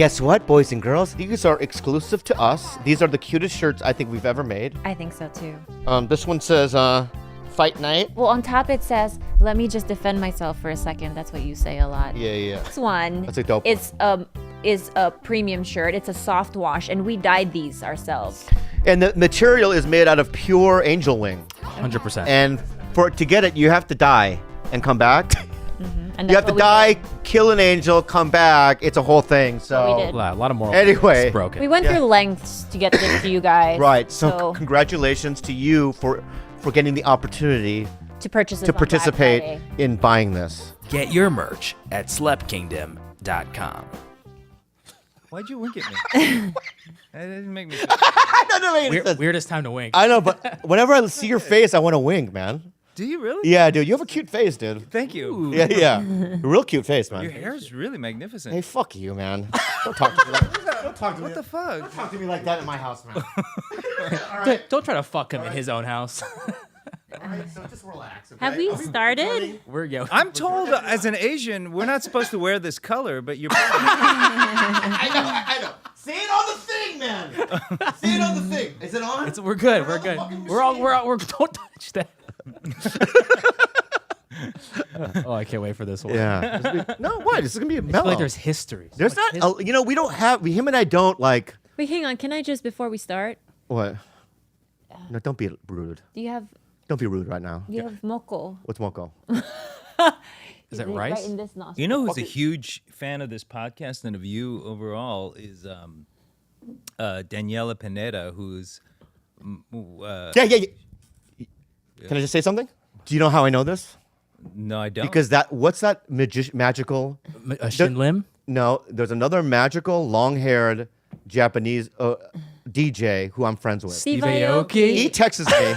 Guess what, boys and girls? These are exclusive to us. These are the cutest shirts I think we've ever made. I think so too. This one says, Fight Night. Well, on top it says, "Let me just defend myself for a second." That's what you say a lot. Yeah. This one. That's a dope one. Is a premium shirt. It's a soft wash, and we dyed these ourselves. And the material is made out of pure angel wing. 100%. And to get it, you have to die and come back. And You have to die, kill an angel, come back. It's a whole thing. So we did. A lot of moral. Anyway. It's broken. We went through lengths to get this to you guys. Right. So congratulations to you for getting the opportunity to purchase to participate in buying this. Get your merch at slepkingdom.com. Why'd you wink at me? That didn't make me. Weirdest time to wink. I know, but whenever I see your face, I want to wink, man. Do you really? Yeah, dude. You have a cute face, dude. Thank you. Yeah. Real cute face, man. Your hair is really magnificent. Hey, fuck you, man. Don't talk to me like that. Don't talk to me. What the fuck? Don't talk to me like that in my house, man. Don't try to fuck him in his own house. All right, so just relax. Okay? Have we started? I'm told as an Asian, we're not supposed to wear this color, but you're. I know. Say it on the thing, man. Say it on the thing. Is it on? We're good. We're good. We're don't touch that. Oh, I can't wait for this one. Yeah. No, what? This is gonna be a I feel mellow. like there's history. There's not. We don't have. Him and I don't like. Wait, hang on. Can I just before we start? What? No, don't be rude. Do you have? Don't be rude right now. You have moko. What's moko? Is that it rice? Right in this nostril. You know who's a huge fan of this podcast and of you overall is Daniela Pineda, who's. Yeah. Can I just say something? Do you know how I know this? No, I don't. Because what's that magical? Shin Lim? No, there's another magical long-haired Japanese DJ who I'm friends with. Steve Aoki? Aoki. He texts me.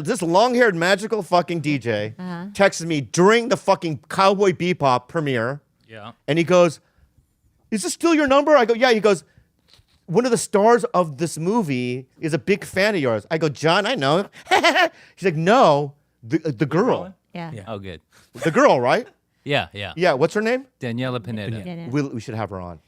This long-haired magical fucking DJ texts me during the fucking Cowboy Bebop premiere. Yeah. And he goes, "Is this still your number?" I go, "Yeah." He goes, "One of the stars of this movie is a big fan of yours." I go, "John, I know." He's like, "No, the girl." Yeah. Oh, good. The girl, right? Yeah. Yeah, what's her name? Daniela Pineda. Yeah. We should have her on.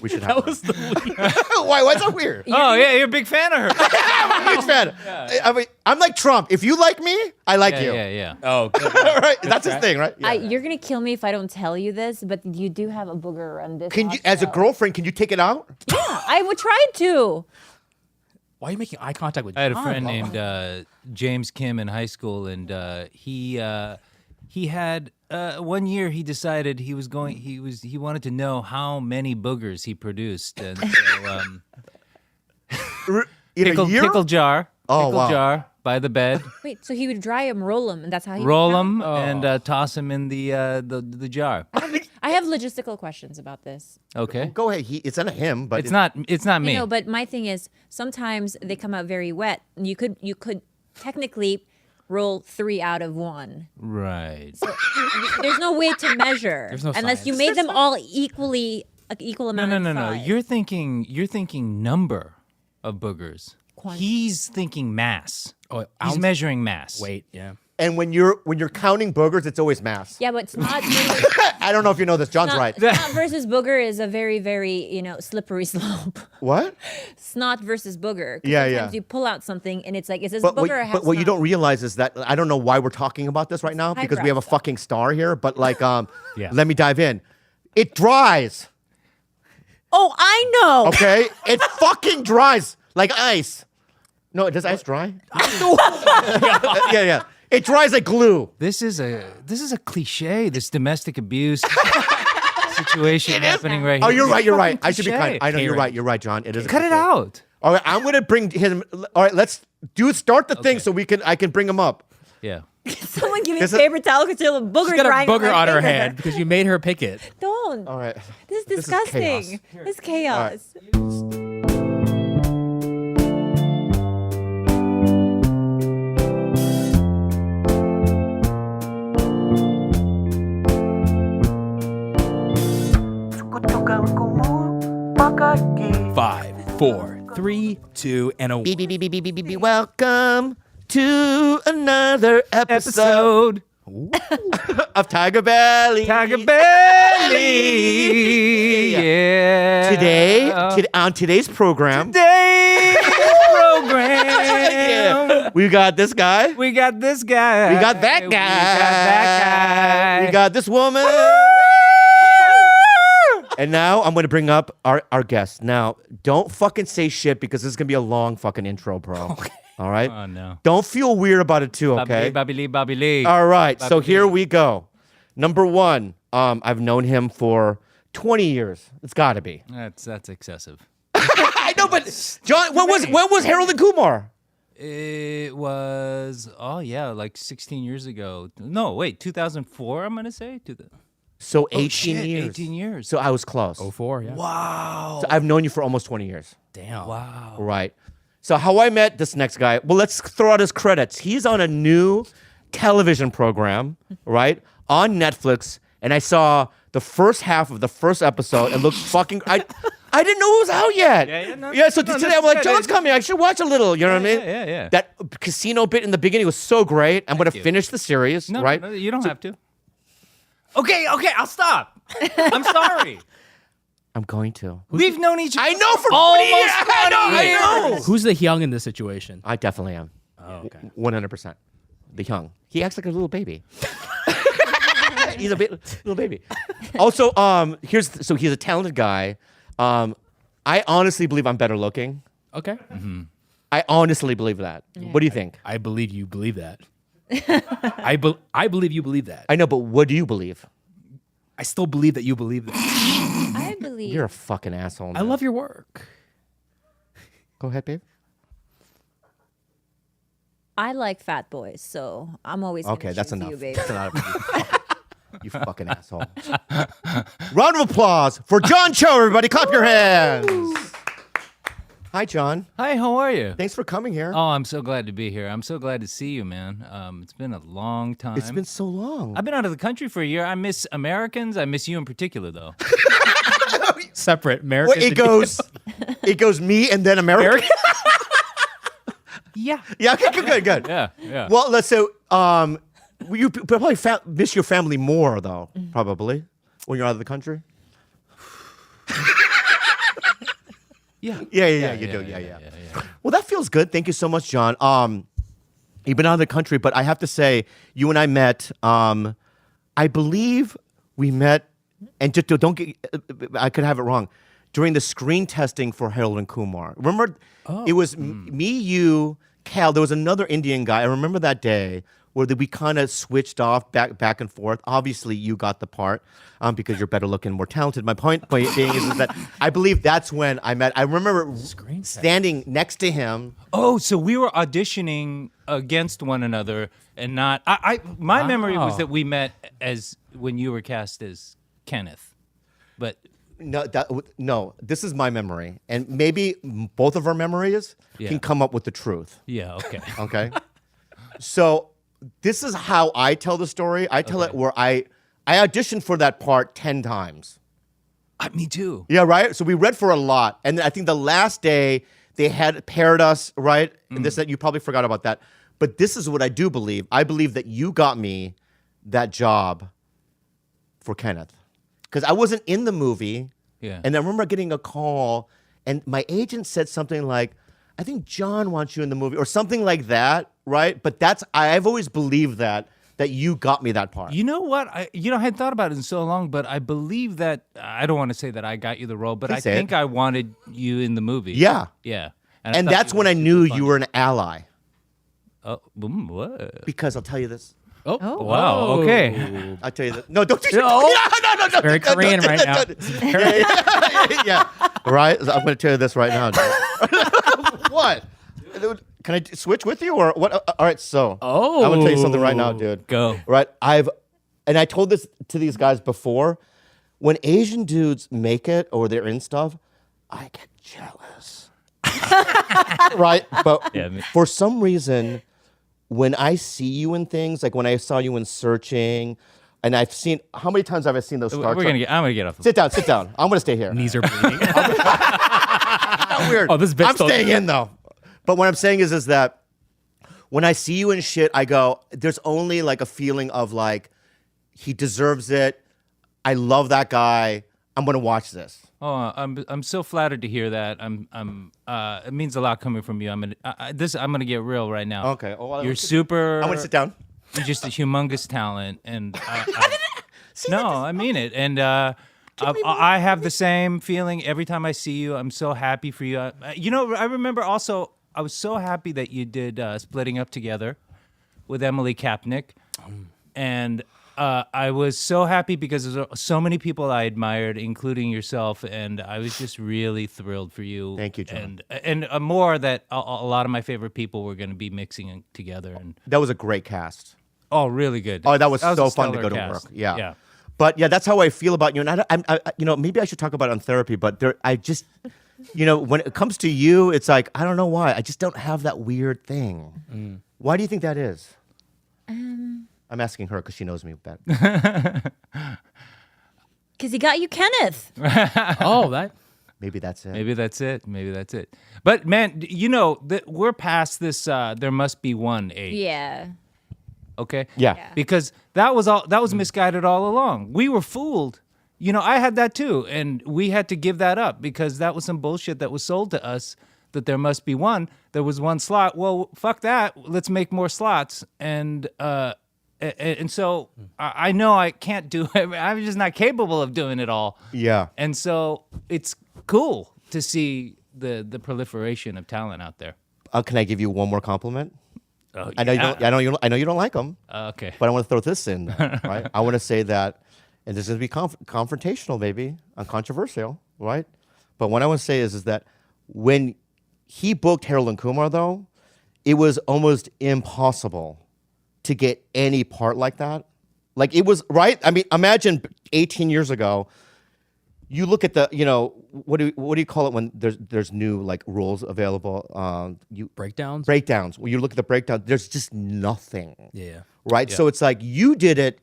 We should That have was her the on. Why? Why's that weird? Oh, yeah, you're a big fan of her. I'm a big fan. I mean, I'm like Trump. If you like me, I like you. Yeah. Oh, good. All right, that's his thing, right? Yeah. You're gonna kill me if I don't tell you this, but you do have a booger on this. Can you, as a nostril. girlfriend, can you take it out? Yeah, I would try to. Why are you making eye contact with I had a John? friend named James Kim in high school, and he had 1 year he decided he wanted to know how many boogers he produced, and so In a year? pickle jar, Oh, pickle wow. jar by the bed, Wait, so he would dry them, roll them, and that's how he roll would count? them, and toss them in the jar. I have logistical questions about this. Okay, Go ahead. It's not him, but it's not me. No, but my thing is sometimes they come out very wet. You could technically roll 3 out of 1. Right. There's no way to measure There's no unless you science. made them all equal amount. No. of size. You're thinking number of boogers. Quantity. He's thinking mass. Oh, He's ounce? measuring mass. Wait, yeah. And when you're counting boogers, it's always mass. Yeah, but snot, I don't know if you know this. John's right. snot versus booger is a very, very slippery slope. What? Snot versus booger. 'Cause Yeah, sometimes yeah. you pull out something and it's like, is this But booger or half what you snot? don't realize is that I don't know why we're talking about this right now because we have a Highbrow stuff. fucking star here. But like, Yeah. let me dive in. It dries. Oh, I know. Okay, it fucking dries like ice. No, does ice dry? yeah. It dries like glue. This is a cliche. This domestic abuse situation happening right here. Oh, you're right. It's You're right. fucking I should be kind. cliche. I know you're right. You're right, John. It is. a Cut it cliche. out. All right, I'm gonna bring him. All right, let's start the thing so I can bring him up. Yeah. Someone give me a This is- paper towel because you have a booger She's got a drying booger my on her finger. hand because you made her pick it. Don't. All right. This is This is disgusting. This is chaos. Five, 4, 3, 2, and a Welcome to another episode of TigerBelly. TigerBelly. on today's program, Today's program. yeah, we got this guy. We got this guy. We got that guy. We got that guy. We got this woman. And now I'm going to bring up our guest. Now, don't fucking say shit because this is going to be a long fucking intro, bro. Okay. All right? Oh, no. Don't feel weird about it too, okay? Babili. All right. So Babili. here we go. Number one, I've known him for 20 years. It's got to be. That's excessive. I know, but John, when was Harold and Kumar? It was like 16 years ago. No, wait, 2004. I'm gonna say So 18 shit, years. 18 years. So I was close. 04, yeah. Wow. So I've known you for almost 20 years. Damn. Wow. Right. So how I met this next guy, well, let's throw out his credits. He's on a new television program, right, on Netflix, and I saw the first half of the first episode. It looked fucking... I didn't know it was out yet. So today I'm like, John's coming. I should watch a little. You know what I mean? Yeah. That casino bit in the beginning was so great. I'm going to finish the series, No, right? no, you don't have to. Okay, I'll stop. I'm sorry. I'm going to. We've known each other. I know for 20 almost years. I 20 know. years. Who's the young in this situation? I definitely am. Oh, okay. 100%. The young. He acts like a little baby. He's a little baby. Also, he's a talented guy. I honestly believe I'm better looking. Okay. Mm-hmm. I honestly believe that. What do you think? I believe you believe that. I believe you believe that. I know, but what do you believe? I still believe that you believe that. I believe. You're a fucking asshole. I love your work. Go ahead, babe. I like fat boys, so I'm always gonna Okay, that's choose enough. you, babe. That's enough. You fucking asshole. Round of applause for John Cho, everybody. Clap your hands. Hi, John. Hi, how are you? Thanks for coming here. Oh, I'm so glad to be here. I'm so glad to see you, man. It's been a long time. It's been so long. I've been out of the country for a year. I miss Americans. I miss you in particular, though. Separate American. Wait, it goes me and then America. Yeah. Yeah. Okay. Good. Yeah. Well, let's say you probably miss your family more though. Probably when you're out of the country. Yeah. Yeah. You do. Yeah. Well, that feels good. Thank you so much, John. You've been out of the country, but I have to say, you and I met. I believe we met, and just don't get. I could have it wrong. During the screen testing for Harold and Kumar. Remember, it was me, you, Cal. There was another Indian guy. I remember that day where we kind of switched off back and forth. Obviously, you got the part because you're better looking, more talented. My point being is that I believe that's when I met. I remember standing next to him. Oh, so we were auditioning against one another and not. My memory was that we met as when you were cast as Kenneth, but. No, this is my memory. And maybe both of our memories can come up with the truth. Yeah, okay. Okay? So this is how I tell the story. I tell it where I auditioned for that part 10 times. Me too. Yeah, right? So we read for a lot. And then I think the last day they had paired us, right? And that you probably forgot about that. But this is what I do believe. I believe that you got me that job for Kenneth. Because I wasn't in the movie. Yeah. And I remember getting a call, and my agent said something like, I think John wants you in the movie, or something like that, right? But I've always believed that you got me that part. You know what? I hadn't thought about it in so long, but I believe that, I don't want to say that I got you the role, but Please I say think it. I wanted you in the movie. Yeah. Yeah. And thought that's you when were I knew super you were an ally. Oh, what? Because I'll tell you this. Oh, Wow, okay. I'll tell you this. No, don't do No. No. Very Korean right now. Yeah. Right? I'm going to tell you this right now. Dude. What? Can I switch with you or what? All right, so I'm going to tell you something right now, dude. Go. Right? And I told this to these guys before. When Asian dudes make it or they're in stuff, I get jealous. Right? But Yeah, for some reason, when I see you in things, like when I saw you in Searching, and I've seen, how many times have I seen those Star I'm Trek? going to get off the Sit down. I'm going to stay here. Knees are bleeding. Not weird. Oh, this bit's I'm staying in though. But what I'm saying is that when I see you in shit, I go, there's only like a feeling of like, he deserves it. I love that guy. I'm gonna watch this. Oh, I'm so flattered to hear that. It means a lot coming from you. I'm gonna get real right now. Okay. Oh, well, You're super. I want to sit down. You're just a humongous talent, and I mean it. And I have the same feeling every time I see you. I'm so happy for you. I remember also I was so happy that you did Splitting Up Together with Emily Kapnick, and I was so happy because there's so many people I admired, including yourself, and I was just really thrilled for you. Thank you, John. And more that a lot of my favorite people were going to be mixing together. And That was a great cast. oh, really good. Oh, that was a so fun to stellar go to cast. work. Yeah. Yeah. But yeah, that's how I feel about you. And maybe I should talk about it on therapy. But I just, when it comes to you, it's like I don't know why. I just don't have that weird thing. Why do you think that is? I'm asking her because she knows me better. Because he got you Kenneth. Oh, that. Maybe that's it. Maybe that's it. But man, we're past this. There must be one age. Yeah. Okay. Yeah. Because that was misguided all along. We were fooled. I had that too, and we had to give that up because that was some bullshit that was sold to us. That there must be one. There was one slot. Well, fuck that. Let's make more slots. And so I know I can't do it. I'm just not capable of doing it all. Yeah. And so it's cool to see the proliferation of talent out there. Can I give you one more compliment? Oh, I know you don't. I know you don't like them. Okay. But I want to throw this in, right? I want to say that, and this is going to be confrontational, maybe, uncontroversial, right? But what I want to say is that when he booked Harold and Kumar, though, it was almost impossible to get any part like that. Like it was, right? I mean, imagine 18 years ago, you look at the, what do you call it when there's new like rules available? Breakdowns? Breakdowns. When you look at the breakdown, there's just nothing. Yeah. Right? Yeah. So it's like you did it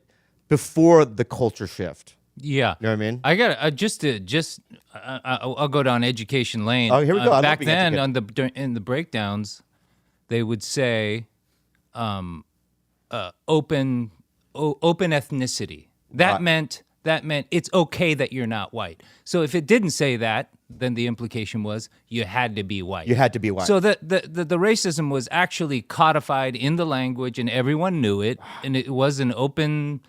before the culture shift. Yeah. You know what I mean? I got I'll go down education lane. Oh, here we go. I love Back being then, educated. in the breakdowns, they would say, open ethnicity. That meant it's okay that you're not white. So if it didn't say that, then the implication was you had to be white. You had to be white. So the racism was actually codified in the language, and everyone knew it, and it was an open.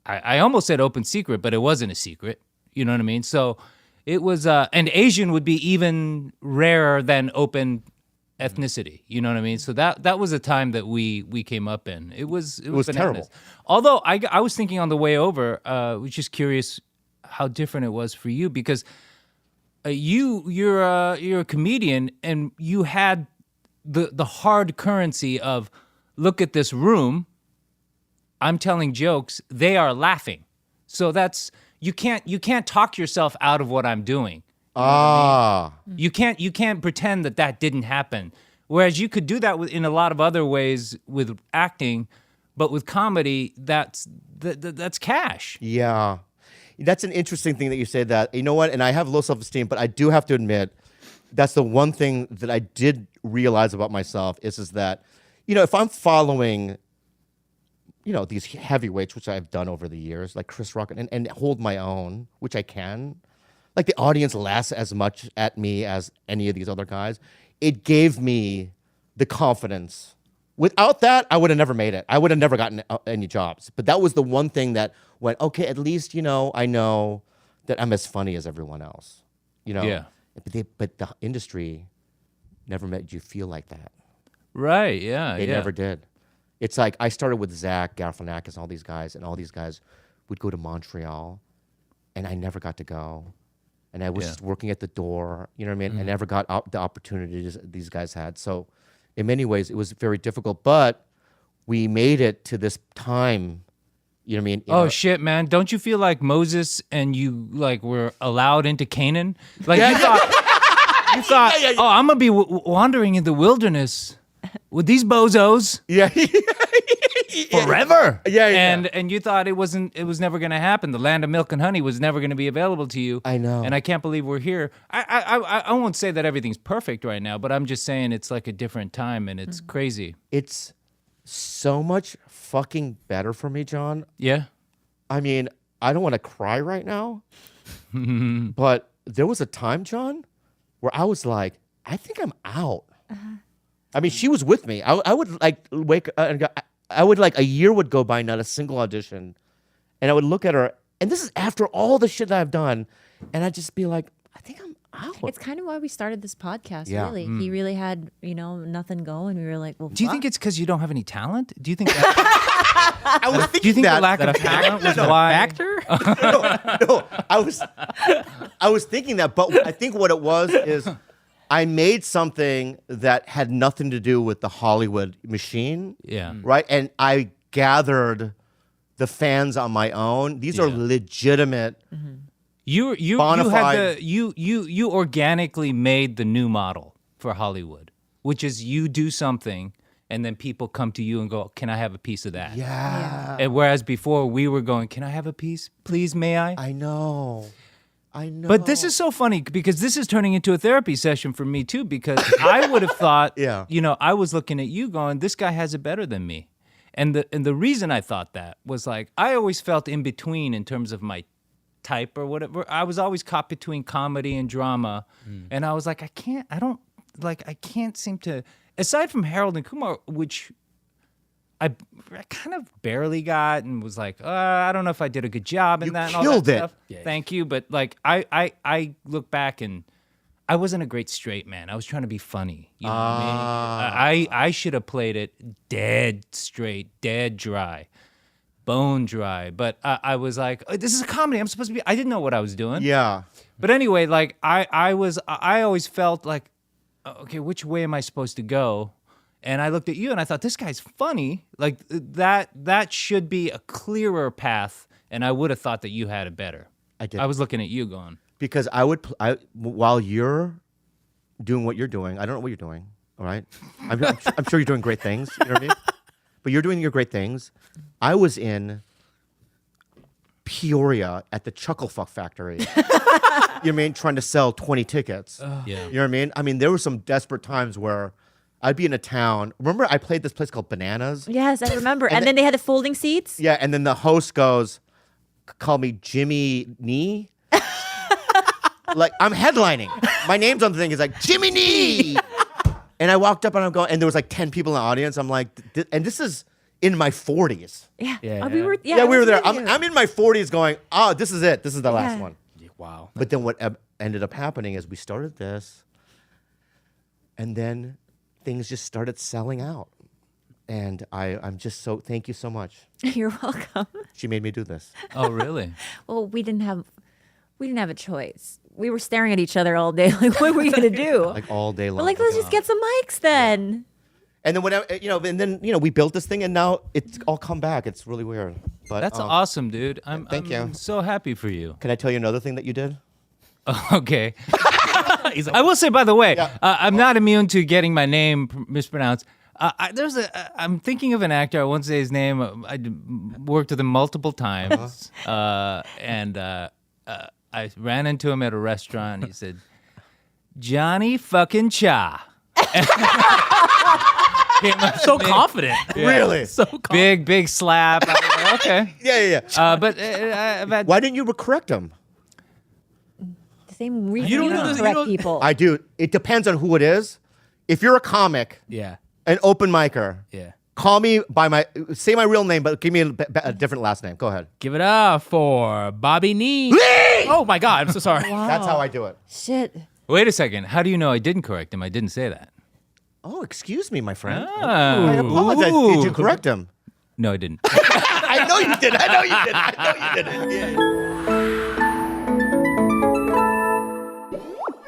I almost said open secret, but it wasn't a secret. You know what I mean? So it was, and Asian would be even rarer than open ethnicity. You know what I mean? So that was a time that we came up in. It was bananas. terrible. Although I was thinking on the way over, was just curious how different it was for you because you're a comedian and you had the hard currency of look at this room. I'm telling jokes. They are laughing. So that's you can't talk yourself out of what I'm doing. You know what I mean? You can't pretend that didn't happen. Whereas you could do that in a lot of other ways with acting, but with comedy, that's cash. Yeah. That's an interesting thing that you say that. You know what? And I have low self-esteem, but I do have to admit that's the one thing that I did realize about myself is that, if I'm following, these heavyweights, which I've done over the years, like Chris Rock, and hold my own, which I can, like the audience laughs as much at me as any of these other guys. It gave me the confidence. Without that, I would have never made it. I would have never gotten any jobs. But that was the one thing that went, okay, at least, I know that I'm as funny as everyone else. Yeah. But the industry never made you feel like that. Right, yeah. They never did. It's like I started with Zach Galifianakis and all these guys, and all these guys would go to Montreal, and I never got to go. And I was just working at the door, you know what I mean? I never got the opportunities these guys had. So in many ways, it was very difficult. But we made it to this time, you know what I mean? Oh, shit, man. Don't you feel like Moses and you were allowed into Canaan? Like you thought, oh, I'm going to be wandering in the wilderness with these bozos. Yeah. Forever. Yeah. And you thought it was never going to happen. The land of milk and honey was never going to be available to you. I know. And I can't believe we're here. I won't say that everything's perfect right now, but I'm just saying it's like a different time and it's crazy. It's so much fucking better for me, John. Yeah. I mean, I don't want to cry right now, But there was a time, John, where I was like, I think I'm out. I mean, she was with me. I would like wake and I would like a year would go by, not a single audition, and I would look at her, and this is after all the shit that I've done, and I'd just be like, I think I'm out. It's kind of why we started this podcast, Yeah. really. He really had, nothing going. We were like, well, Do you fuck. think it's because you don't have any talent? Do you think that, I was do you thinking think that. the lack of talent was why? Actor? No, I was thinking that, but I think what it was is I made something that had nothing to do with the Hollywood machine. Yeah. Right? And I gathered the fans on my own. These are Yeah. legitimate. You had Bonafide. you organically made the new model for Hollywood, which is you do something and then people come to you and go, "Can I have a piece of that?" Yeah. And whereas before we were going, "Can I have a piece? Please, may I?" I know. But this is so funny because this is turning into a therapy session for me too, because I would have thought, Yeah. I was looking at you going, this guy has it better than me. And the reason I thought that was like, I always felt in between in terms of my type or whatever. I was always caught between comedy and drama. And I was like, I can't seem to, aside from Harold and Kumar, which I kind of barely got and was like, I don't know if I did a good job in You that and all killed that it. stuff. Thank you. But like, I look back and I wasn't a great straight man. I was trying to be funny. You know what I mean? I should have played it dead straight, dead dry, bone dry. But I was like, this is a comedy. I'm supposed to be, I didn't know what I was doing. Yeah. But anyway, like I always felt like, okay, which way am I supposed to go? And I looked at you and I thought, this guy's funny. Like that should be a clearer path. And I would have thought that you had it better. I did. I was looking at you going, Because while you're doing what you're doing, I don't know what you're doing, all right? I'm sure you're doing great things, you know what I mean? But you're doing your great things. I was in Peoria at the Chucklefuck Factory. You know what I mean? Trying to sell 20 tickets. yeah. You know what I mean? I mean, there were some desperate times where I'd be in a town. Remember I played this place called Bananas? Yes, I remember. And then they had the folding seats. Yeah, and then the host goes, call me Jimmy Nee. Like, I'm headlining. My name's on the thing. It's like, Jimmy Nee. And I walked up and I'm going, and there was like 10 people in the audience. I'm like, and this is in my 40s. Yeah. Yeah. We were. Yeah, we were there. with you. I'm in my 40s going, oh, this is it. This is the last Yeah. one. Wow. But then what ended up happening is we started this, and then things just started selling out. And I'm just so, thank you so much. You're welcome. She made me do this. Oh, really? Well, we didn't have a choice. We were staring at each other all day. Like, what were we gonna do? Like all day long. We're like, let's just get some mics then. And then we built this thing, and now it's all come back. It's really weird. But That's awesome, dude. I'm Thank you. so happy for you. Can I tell you another thing that you did? Okay. I will say, by the way, I'm not immune to getting my name mispronounced. I'm thinking of an actor. I won't say his name. Worked with him multiple times, and I ran into him at a restaurant. He said, "Johnny fucking Cha." Came up So to me. confident. Really? So confident. Big slap. I was like, okay. Yeah. But I've had Why didn't you correct him? The same reason You you don't don't know this- you correct don't- people. I do. It depends on who it is. If you're a comic, Yeah. an open micer, Yeah. call me say my real name, but give me a different last name. Go ahead. Give it up for Bobby Nee. Oh my God. I'm so sorry. That's how I do it. Shit. Wait a second. How do you know I didn't correct him? I didn't say that. Oh, excuse me, my friend. Oh. I apologize. Did you correct him? No, I didn't. I know you did. I know you did. Yeah.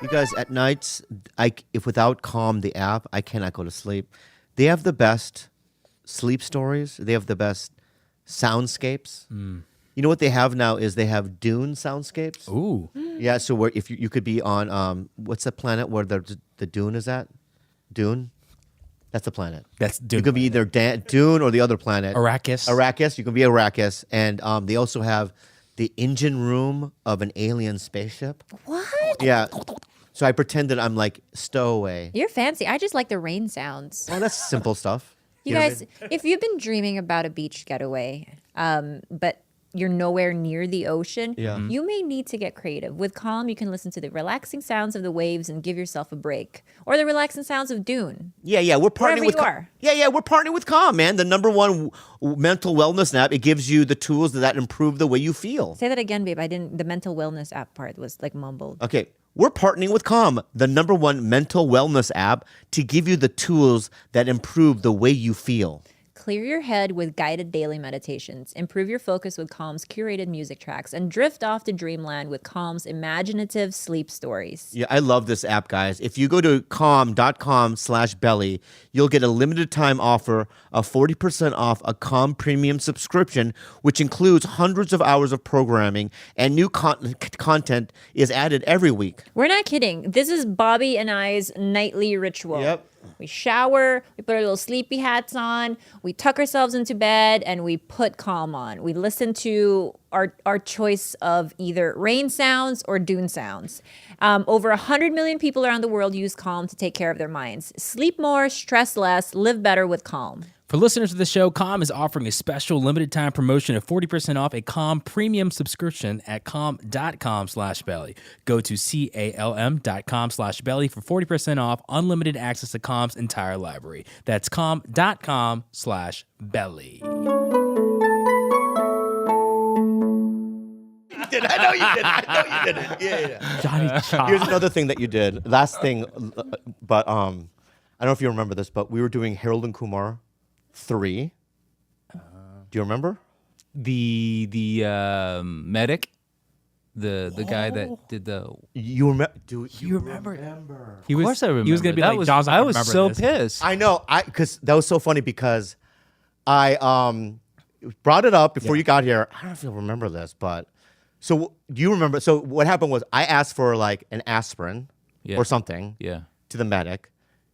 You guys, at nights, if without Calm, the app, I cannot go to sleep. They have the best sleep stories. They have the best soundscapes. You know what they have now is they have Dune soundscapes. Ooh. Yeah, so where if you could be on what's the planet where the Dune is at? Dune? That's the planet. That's You Dune. could be either Dune or the other planet. Arrakis. Arrakis. You can be Arrakis. And they also have the engine room of an alien spaceship. What? Yeah. So I pretend that I'm like stowaway. You're fancy. I just like the rain sounds. Well, that's simple stuff. You know what I guys, if you've been dreaming about a beach getaway, but you're nowhere near the ocean, Yeah. you may need to get creative. With Calm, you can listen to the relaxing sounds of the waves and give yourself a break, or the relaxing sounds of Dune. Yeah, we're partnering Wherever with you are. we're partnering with Calm, man. The number one mental wellness app. It gives you the tools that improve the way you feel. Say that again, babe. The mental wellness app part was like mumbled. Okay, we're partnering with Calm, the number one mental wellness app, to give you the tools that improve the way you feel. Clear your head with guided daily meditations. Improve your focus with Calm's curated music tracks, and drift off to dreamland with Calm's imaginative sleep stories. Yeah, I love this app, guys. If you go to calm.com/belly, you'll get a limited time offer of 40% off a Calm premium subscription, which includes hundreds of hours of programming, and new content is added every week. We're not kidding. This is Bobby and I's nightly ritual. Yep. We shower, we put our little sleepy hats on, we tuck ourselves into bed, and we put Calm on. We listen to our choice of either rain sounds or dune sounds. Over 100 million people around the world use Calm to take care of their minds. Sleep more, stress less, live better with Calm. For listeners of the show, Calm is offering a special limited time promotion of 40% off a Calm premium subscription at calm.com/belly. Go to calm.com/belly for 40% off unlimited access to Calm's entire library. That's calm.com/belly. I know you did it. Yeah. Johnny Chop. Here's another thing that you did. Last thing, but I don't know if you remember this, but we were doing Harold and Kumar 3. Do you remember? The medic, the guy that did the. You remember? Dude, You remember? remember? Of course I remember. He was gonna be That like, was, John's not I gonna was remember so this. pissed. I know. Because that was so funny because I brought it up before you got here. I don't know if you'll remember this, but so do you remember? So what happened was I asked for like an aspirin Yeah. or something Yeah. to the medic.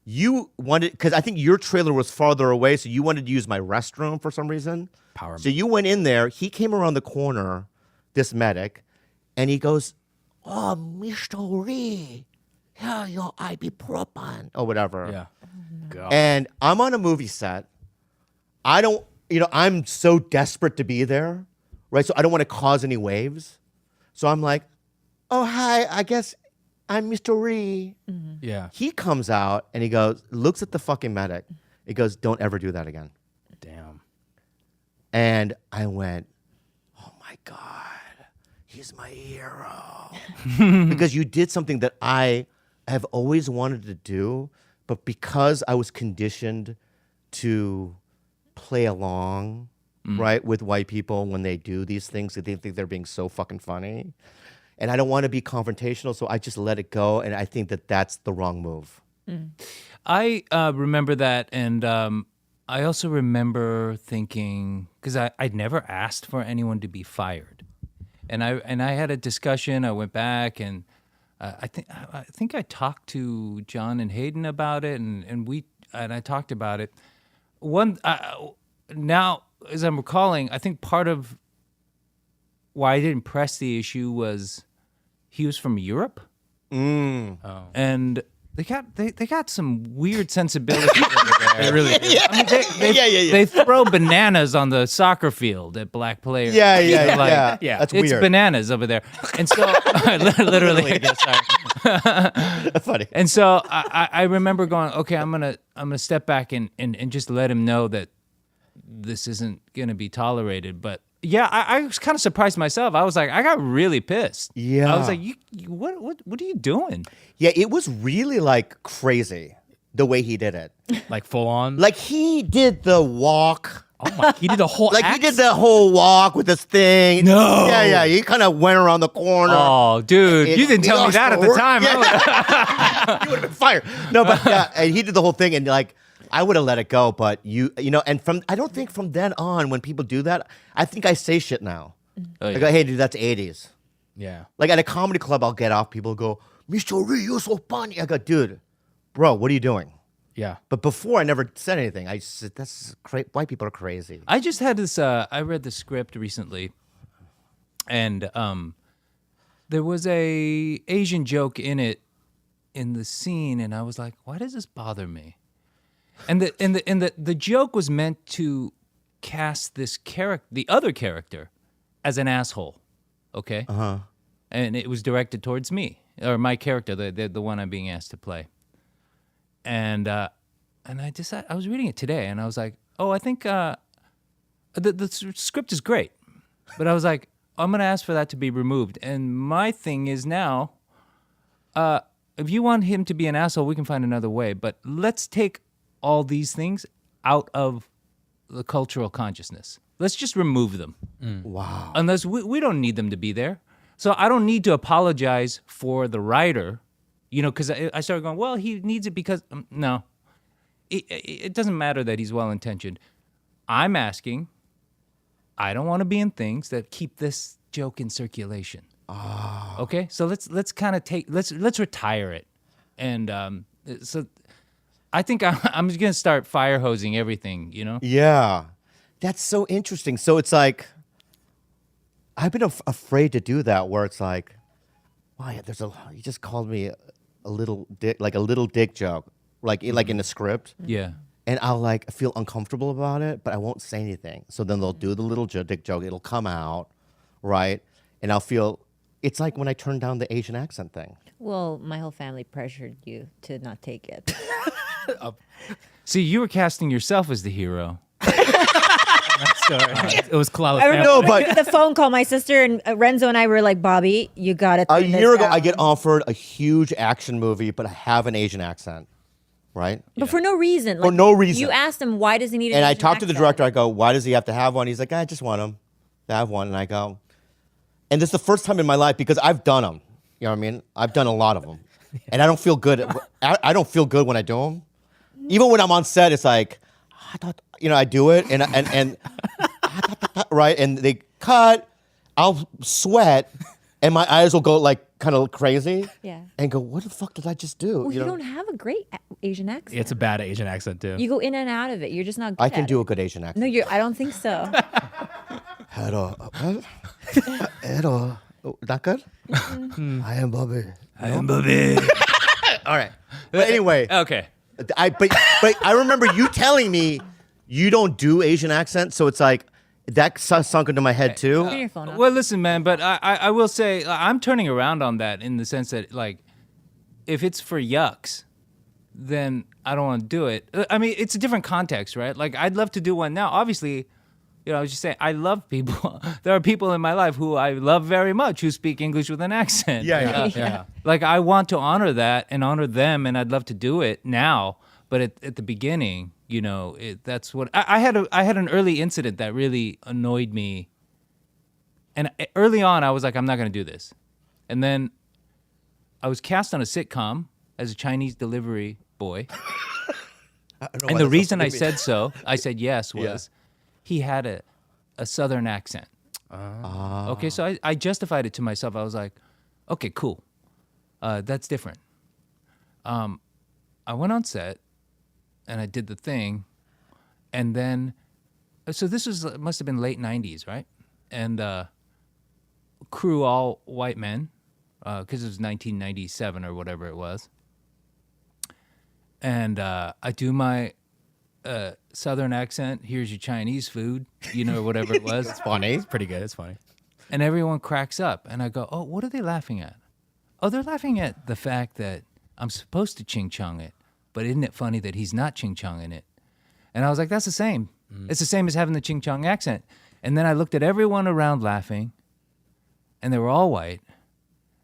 You wanted, because I think your trailer was farther away, so you wanted to use my restroom for some reason. Power So you went in there. He came around the corner, this medic, and he goes, "Oh, Mr. Ree, here your ibuprofen," or whatever. Yeah. And I'm on a movie set. I don't, I'm so desperate to be there, right? So I don't want to cause any waves. So I'm like, "Oh, hi, I guess I'm Mr. Ree." Yeah. He comes out and he goes, looks at the fucking medic. He goes, "Don't ever do that again." Damn. And I went, "Oh my God, he's my hero." Because you did something that I have always wanted to do, but because I was conditioned to play along, right, with white people when they do these things, they think they're being so fucking funny. And I don't want to be confrontational, so I just let it go. And I think that that's the wrong move. I remember that, and I also remember thinking, because I'd never asked for anyone to be fired, and I had a discussion. I went back, and I think I talked to John and Hayden about it, and I talked about it. Now, as I'm recalling, I think part of why I didn't press the issue was he was from Europe, and they got some weird sensibilities over there. They really do. I mean, they throw bananas on the soccer field at black players. Yeah. Yeah. That's It's weird. bananas over there, and so literally, I guess, sorry. Funny. And so I remember going, okay, I'm gonna step back and just let him know that this isn't gonna be tolerated. But yeah, I was kind of surprised myself. I was like, I got really pissed. Yeah. I was like, what are you doing? Yeah, it was really like crazy the way he did it. Like full on. Like he did the walk. Oh my! He did a whole. Like act? he did the whole walk with this thing. No. Yeah. He kind of went around the corner. Oh, dude, you didn't He tell me lost that at the work. time. Yeah. You would have been fired. No, but yeah, and he did the whole thing, and like I would have let it go, but and I don't think from then on when people do that, I think I say shit now. Oh, yeah. I go, "Hey, dude, that's 80s." Yeah. Like at a comedy club, I'll get off. People go, "Mr. Ree, you're so funny." I go, "Dude, bro, what are you doing?" Yeah. But before, I never said anything. I just said, white people are crazy. I just had this. I read the script recently, and there was a Asian joke in it, in the scene, and I was like, "Why does this bother me?" And the joke was meant to cast this character, the other character, as an asshole, okay? And it was directed towards me, or my character, the one I'm being asked to play. And I decided, I was reading it today, and I was like, oh, I think the script is great. But I was like, I'm going to ask for that to be removed. And my thing is now, if you want him to be an asshole, we can find another way. But let's take all these things out of the cultural consciousness. Let's just remove them. Wow. Unless we don't need them to be there. So I don't need to apologize for the writer, because I started going, well, he needs it because, no. It doesn't matter that he's well-intentioned. I'm asking, I don't want to be in things that keep this joke in circulation. Oh. Okay? So let's kind of let's retire it. And so I think I'm just going to start fire hosing everything, Yeah. That's so interesting. So it's like, I've been afraid to do that where it's like, wow, you just called me a little dick, like a little dick joke, like in the script. Yeah. And I'll like feel uncomfortable about it, but I won't say anything. So then they'll do the little dick joke. It'll come out, right? And I'll feel, it's like when I turned down the Asian accent thing. Well, my whole family pressured you to not take it. See, you were casting yourself as the hero. It was Khalyla. I remember No, but- the phone call. My sister and Renzo and I were like, Bobby, you got to. A year ago, I get offered a huge action movie, but I have an Asian accent, right? But for no reason. For no reason. You asked him, why does he need an And I Asian talked to the accent? director. I go, why does he have to have one? He's like, I just want him to have one. And I go, and this is the first time in my life because I've done them. You know what I mean? I've done a lot of them, and I don't feel good. I don't feel good when I do them. Even when I'm on set, it's like, I thought, I do it, and right, and they cut. I'll sweat, and my eyes will go like kind of crazy. Yeah. And go, what the fuck did I just do? Well, you don't have a great Asian accent. It's a bad Asian accent too. You go in and out of it. You're just not good I can at do it. a good Asian accent. No, I don't think so. Hello. Hello. Not good? I am Bobby. I am Bobby. All right. But anyway, Okay. but I remember you telling me you don't do Asian accents, so it's like that sunk into my head too. Turn your phone off. Well, listen, man, but I will say I'm turning around on that in the sense that, like, if it's for yucks, then I don't want to do it. I mean, it's a different context, right? Like, I'd love to do one now. Obviously, I was just saying, I love people. There are people in my life who I love very much who speak English with an accent. yeah. Like, I want to honor that and honor them, and I'd love to do it now. But at the beginning, that's what I had an early incident that really annoyed me. And early on, I was like, I'm not going to do this. And then I was cast on a sitcom as a Chinese delivery boy. And the reason I said yes was he had a Southern accent. Okay, so I justified it to myself. I was like, okay, cool. That's different. I went on set. And I did the thing, and then, so this must have been late 90s, right? And crew all white men, because it was 1997 or whatever it was. And I do my Southern accent, here's your Chinese food, or whatever it was. It's funny. It's pretty good. It's funny. And everyone cracks up, and I go, oh, what are they laughing at? Oh, they're laughing at the fact that I'm supposed to ching-chong it. But isn't it funny that he's not ching-chonging it? And I was like, that's the same. It's the same as having the ching-chong accent. And then I looked at everyone around laughing, and they were all white.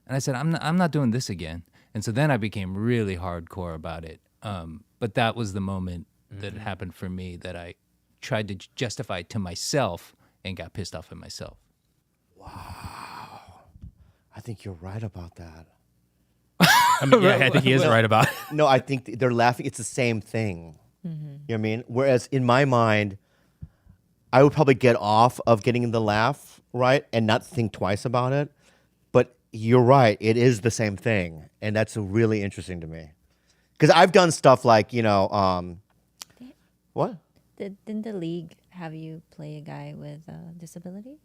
And I said, I'm not doing this again. And so then I became really hardcore about it. But that was the moment that happened for me that I tried to justify it to myself and got pissed off at myself. Wow. I think you're right about that. I mean, I think he is right about it. No, I think they're laughing. It's the same thing. You know what I mean? Whereas in my mind, I would probably get off of getting the laugh, right? And not think twice about it. But you're right. It is the same thing. And that's really interesting to me. Because I've done stuff like, what? Didn't the league have you play a guy with a disability?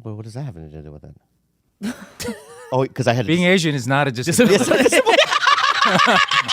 But what does that have to do with it? Oh, because I had Being Asian is not a disability.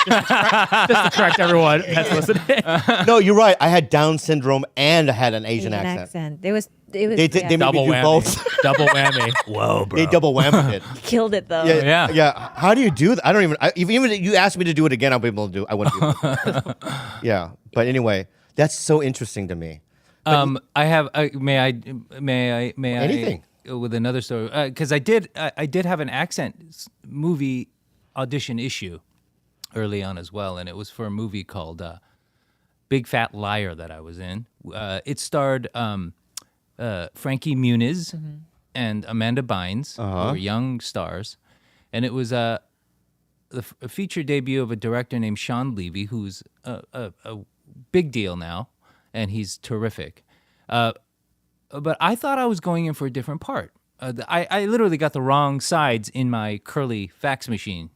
Just to correct everyone that's listening. No, you're right. I had Down syndrome and I had an Asian accent. It was. They made me Double do whammy. both. Double whammy. Whoa, bro. They double whammied it. killed it though. Yeah. How do you do that? I don't even. Even if you asked me to do it again, I'll be able to do it. I wouldn't be able to. Yeah. But anyway, that's so interesting to me. I have. May I? Anything. With another story, because I did have an accent movie audition issue early on as well, and it was for a movie called Big Fat Liar that I was in. It starred Frankie Muniz and Amanda Bynes, who were young stars, and it was a feature debut of a director named Sean Levy, who's a big deal now, and he's terrific. But I thought I was going in for a different part. I literally got the wrong sides in my curly fax machine.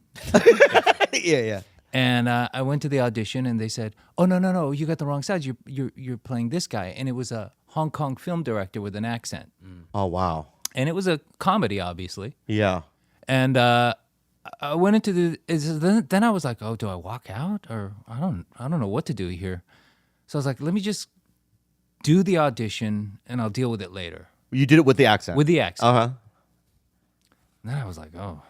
Yeah. And I went to the audition, and they said, "Oh no, you got the wrong sides. You're playing this guy." And it was a Hong Kong film director with an accent, Oh wow. and it was a comedy, obviously. Yeah. And I went into then I was like, "Oh, do I walk out or I don't know what to do here." So I was like, "Let me just do the audition, and I'll deal with it later." You did it with the accent. With the accent. Uh huh. Then I was like, oh.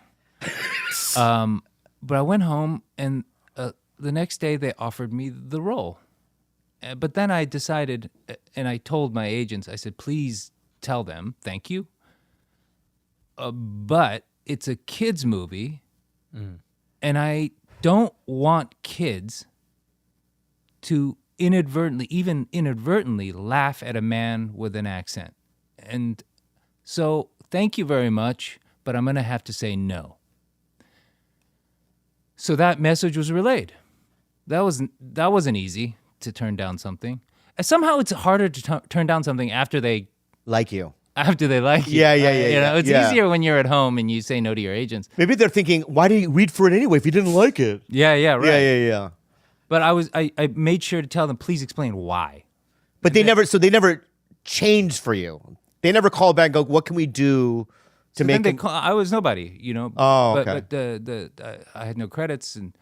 But I went home, and the next day they offered me the role. But then I decided, and I told my agents, I said, please tell them, thank you. But it's a kids' movie, and I don't want kids to inadvertently laugh at a man with an accent. And so thank you very much, but I'm going to have to say no. So that message was relayed. That wasn't easy to turn down something. And somehow it's harder to turn down something after they Like you. like you. Yeah. You know, it's yeah. easier when you're at home and you say no to your agents. Maybe they're thinking, why did you read for it anyway if you didn't like it? Yeah, right. Yeah. But I made sure to tell them, please explain why. But they never changed for you. They never called back and go, what can we do to make Then I was nobody, you know. Oh, okay. But I had no credits, and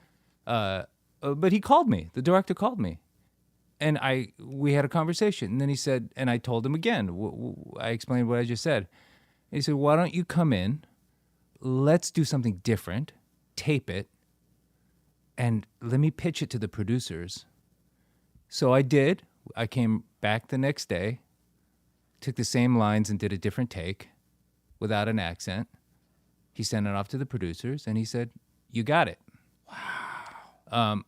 but he called me. The director called me, and we had a conversation. And then he said, and I told him again. I explained what I just said. And he said, "Why don't you come in? Let's do something different. Tape it, and let me pitch it to the producers." So I did. I came back the next day, took the same lines and did a different take without an accent. He sent it off to the producers, and he said, "You got it." Wow.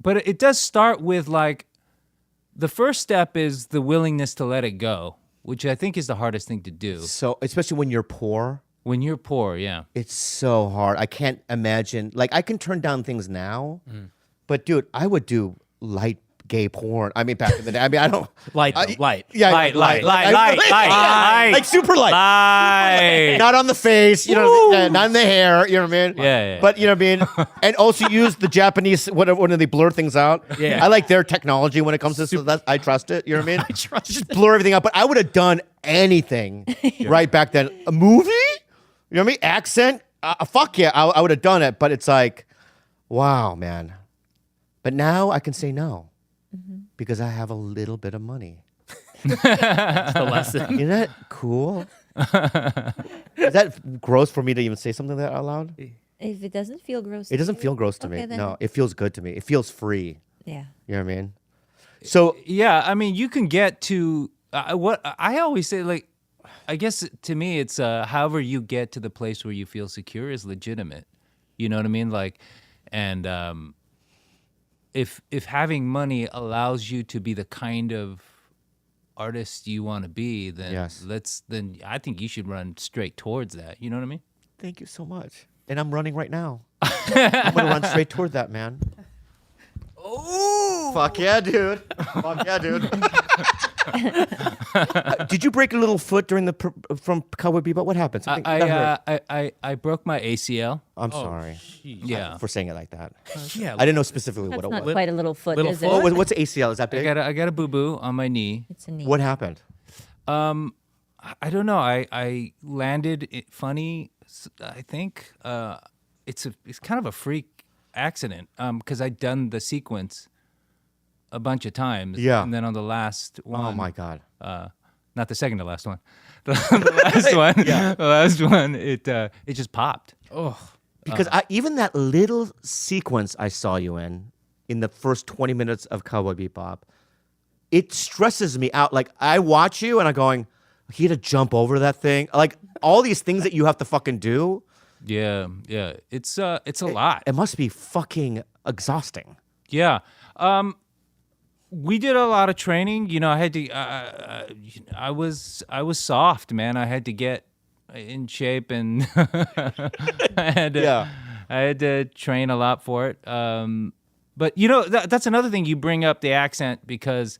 But it does start with, like, the first step is the willingness to let it go, which I think is the hardest thing to do. So, especially when you're poor, When you're poor, yeah. it's so hard. I can't imagine. Like, I can turn down things now, but dude, I would do light gay porn. I mean, back in the day. I mean, I don't. Light. Yeah, Light. Like super light. Light. Not on the face, you know, not in the hair, you know what I mean? Yeah. But, you know what I mean? And also use the Japanese, when they blur things out. Yeah. I like their technology when it comes to so that. I trust it, you know what I mean? I trust Just blur everything out. But I would have done anything right back then. A movie? You know what I mean? Accent? Fuck yeah, I would have done it. But it's like, wow, man. But now I can say no. Because I have a little bit of money. That's the lesson. Isn't that cool? Is that gross for me to even say something that out loud? If it doesn't feel gross, It doesn't feel gross to me. Okay, then. No, it feels good to me. It feels free. Yeah. You know what I mean? So Yeah, I mean, you can get to what I always say, like, I guess to me, it's however you get to the place where you feel secure is legitimate. You know what I mean? Like, and if having money allows you to be the kind of artist you want to be, then Yes. then I think you should run straight towards that. You know what I mean? thank you so much. And I'm running right now. I'm gonna run straight toward that, man. Oh, fuck yeah, dude! Fuck yeah, dude! Did you break a little foot during from Cowboy Bebop? What happened? Something that hurt. I broke my ACL. I'm sorry Yeah, for saying it like that. Yeah. I didn't know specifically That's what it not was. quite a little foot, Little is foot? it? What's ACL? Is that big? I got a boo boo on my knee. It's a knee. What happened? I don't know. I landed funny. I think it's kind of a freak accident because I'd done the sequence a bunch of times. Yeah. And then on the last one. Oh my God. Not the second to last one. The last one. The last one. It just popped. Because even that little sequence I saw you in the first 20 minutes of Cowboy Bebop, it stresses me out. Like, I watch you and I'm going, he had to jump over that thing. Like, all these things that you have to fucking do. Yeah. It's a lot. It must be fucking exhausting. Yeah. We did a lot of training. You know, I had to. I was soft, man. I had to get in shape, and I had to train a lot for it. But you know, that's another thing. You bring up the accent because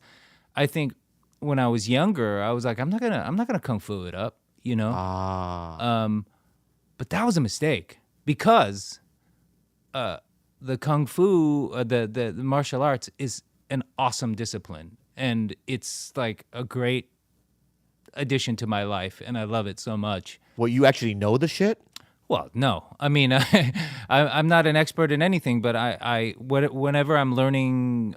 I think when I was younger, I was like, I'm not gonna kung fu it up. You know. But that was a mistake because the kung fu, the martial arts is an awesome discipline, and it's like a great addition to my life, and I love it so much. Well, you actually know the shit? Well, no, I mean, I'm not an expert in anything, but whenever I'm learning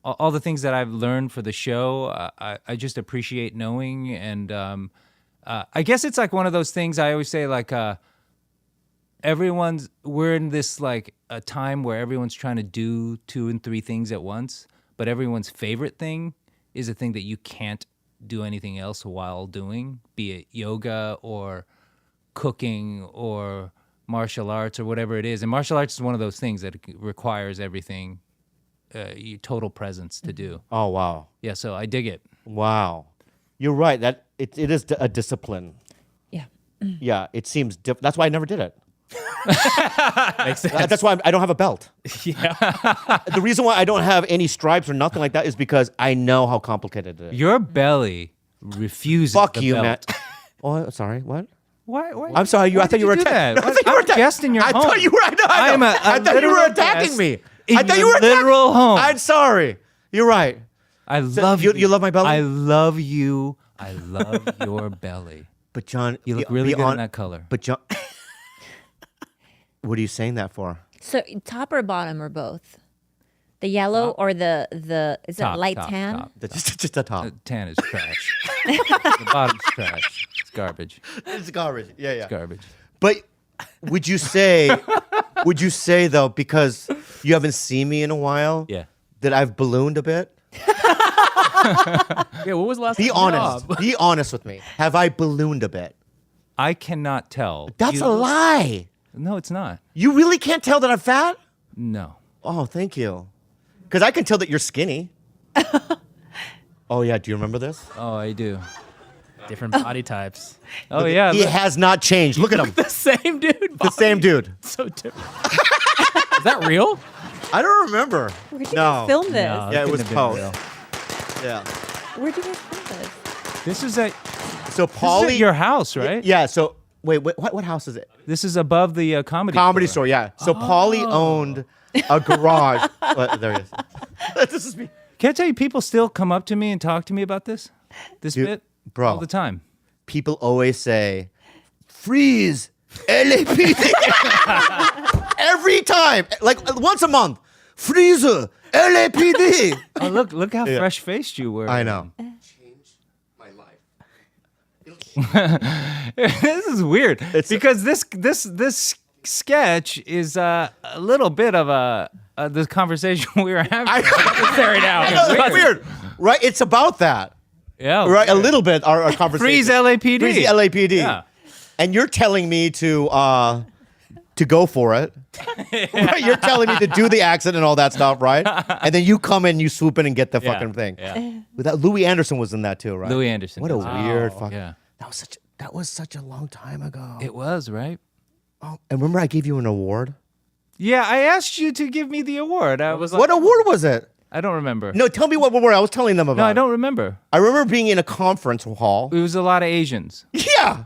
all the things that I've learned for the show, I just appreciate knowing, and I guess it's like one of those things I always say, like, we're in this like a time where everyone's trying to do 2 and 3 things at once, but everyone's favorite thing is a thing that you can't do anything else while doing, be it yoga or cooking or martial arts or whatever it is. And martial arts is one of those things that requires everything, your total presence to do. Oh, wow. Yeah, so I dig it. Wow. You're right. That it is a discipline. Yeah. Yeah, it seems that's why I never did it. Makes sense. That's why I don't have a belt. Yeah. The reason why I don't have any stripes or nothing like that is because I know how complicated it is. Your belly refuses Fuck the you, belt. Matt. Oh, sorry. What? Why? I'm sorry. I thought you were attacking. attacking. I'm a guest in your home. I thought you were. I thought you were literal attacking guest me. in I thought your you were attacking. literal home. I'm sorry. You're right. I love you. You love my belly? I love you. I love your belly. But John, You look really good in that color. But John, what are you saying that for? So top or bottom or both? The yellow or the is Top, it light top, tan? top. Just the top. The tan is trash. The bottom's trash. It's garbage. It's garbage. Yeah, yeah. It's garbage. But would you say though, because you haven't seen me in a while, Yeah. that I've ballooned a bit? Yeah, what was the last Be time you honest. job? Be honest with me. Have I ballooned a bit? I cannot tell. That's a lie. No, it's not. You really can't tell that I'm fat? No. Oh, thank you. Because I can tell that you're skinny. Oh, yeah. Do you remember this? Oh, I do. Different body types. Oh, yeah. He has not changed. Look at him. The same dude. The same dude. So different. Is that real? I don't remember. Where'd you guys film this? No, Yeah, it was couldn't have been post. real. Yeah. Where'd you guys film this? This is at So Paulie, your house, right? Yeah. So wait, what house is it? This is above the Comedy store. Yeah. So Paulie owned a garage. There he is. This is me. Can I tell you, people still come up to me and talk to me about this Dude, bit? bro. All the time. People always say, "Freeze, LAPD." Every time, like once a month. Freezer, LAPD. Oh, look how fresh-faced you were. I know. This is weird because this sketch is a little bit of the conversation we were having. I know, it's weird, right? It's about that, Yeah, right? A little bit. Our conversation. Freeze LAPD. Freeze the LAPD. Yeah. And you're telling me to go for it. Right? You're telling me to do the accent and all that stuff, right? And then you come in, you swoop in and get the fucking thing. Yeah. With that, Louis Anderson was in that too, right? Louis Anderson. What a weird fuck. Yeah. That was such a long time ago. It was, right? Oh, and remember I gave you an award? Yeah, I asked you to give me the award. I was like, What award was it? I don't remember. No, tell me what award I was telling them about. No, I don't remember. I remember being in a conference hall. It was a lot of Asians. Yeah.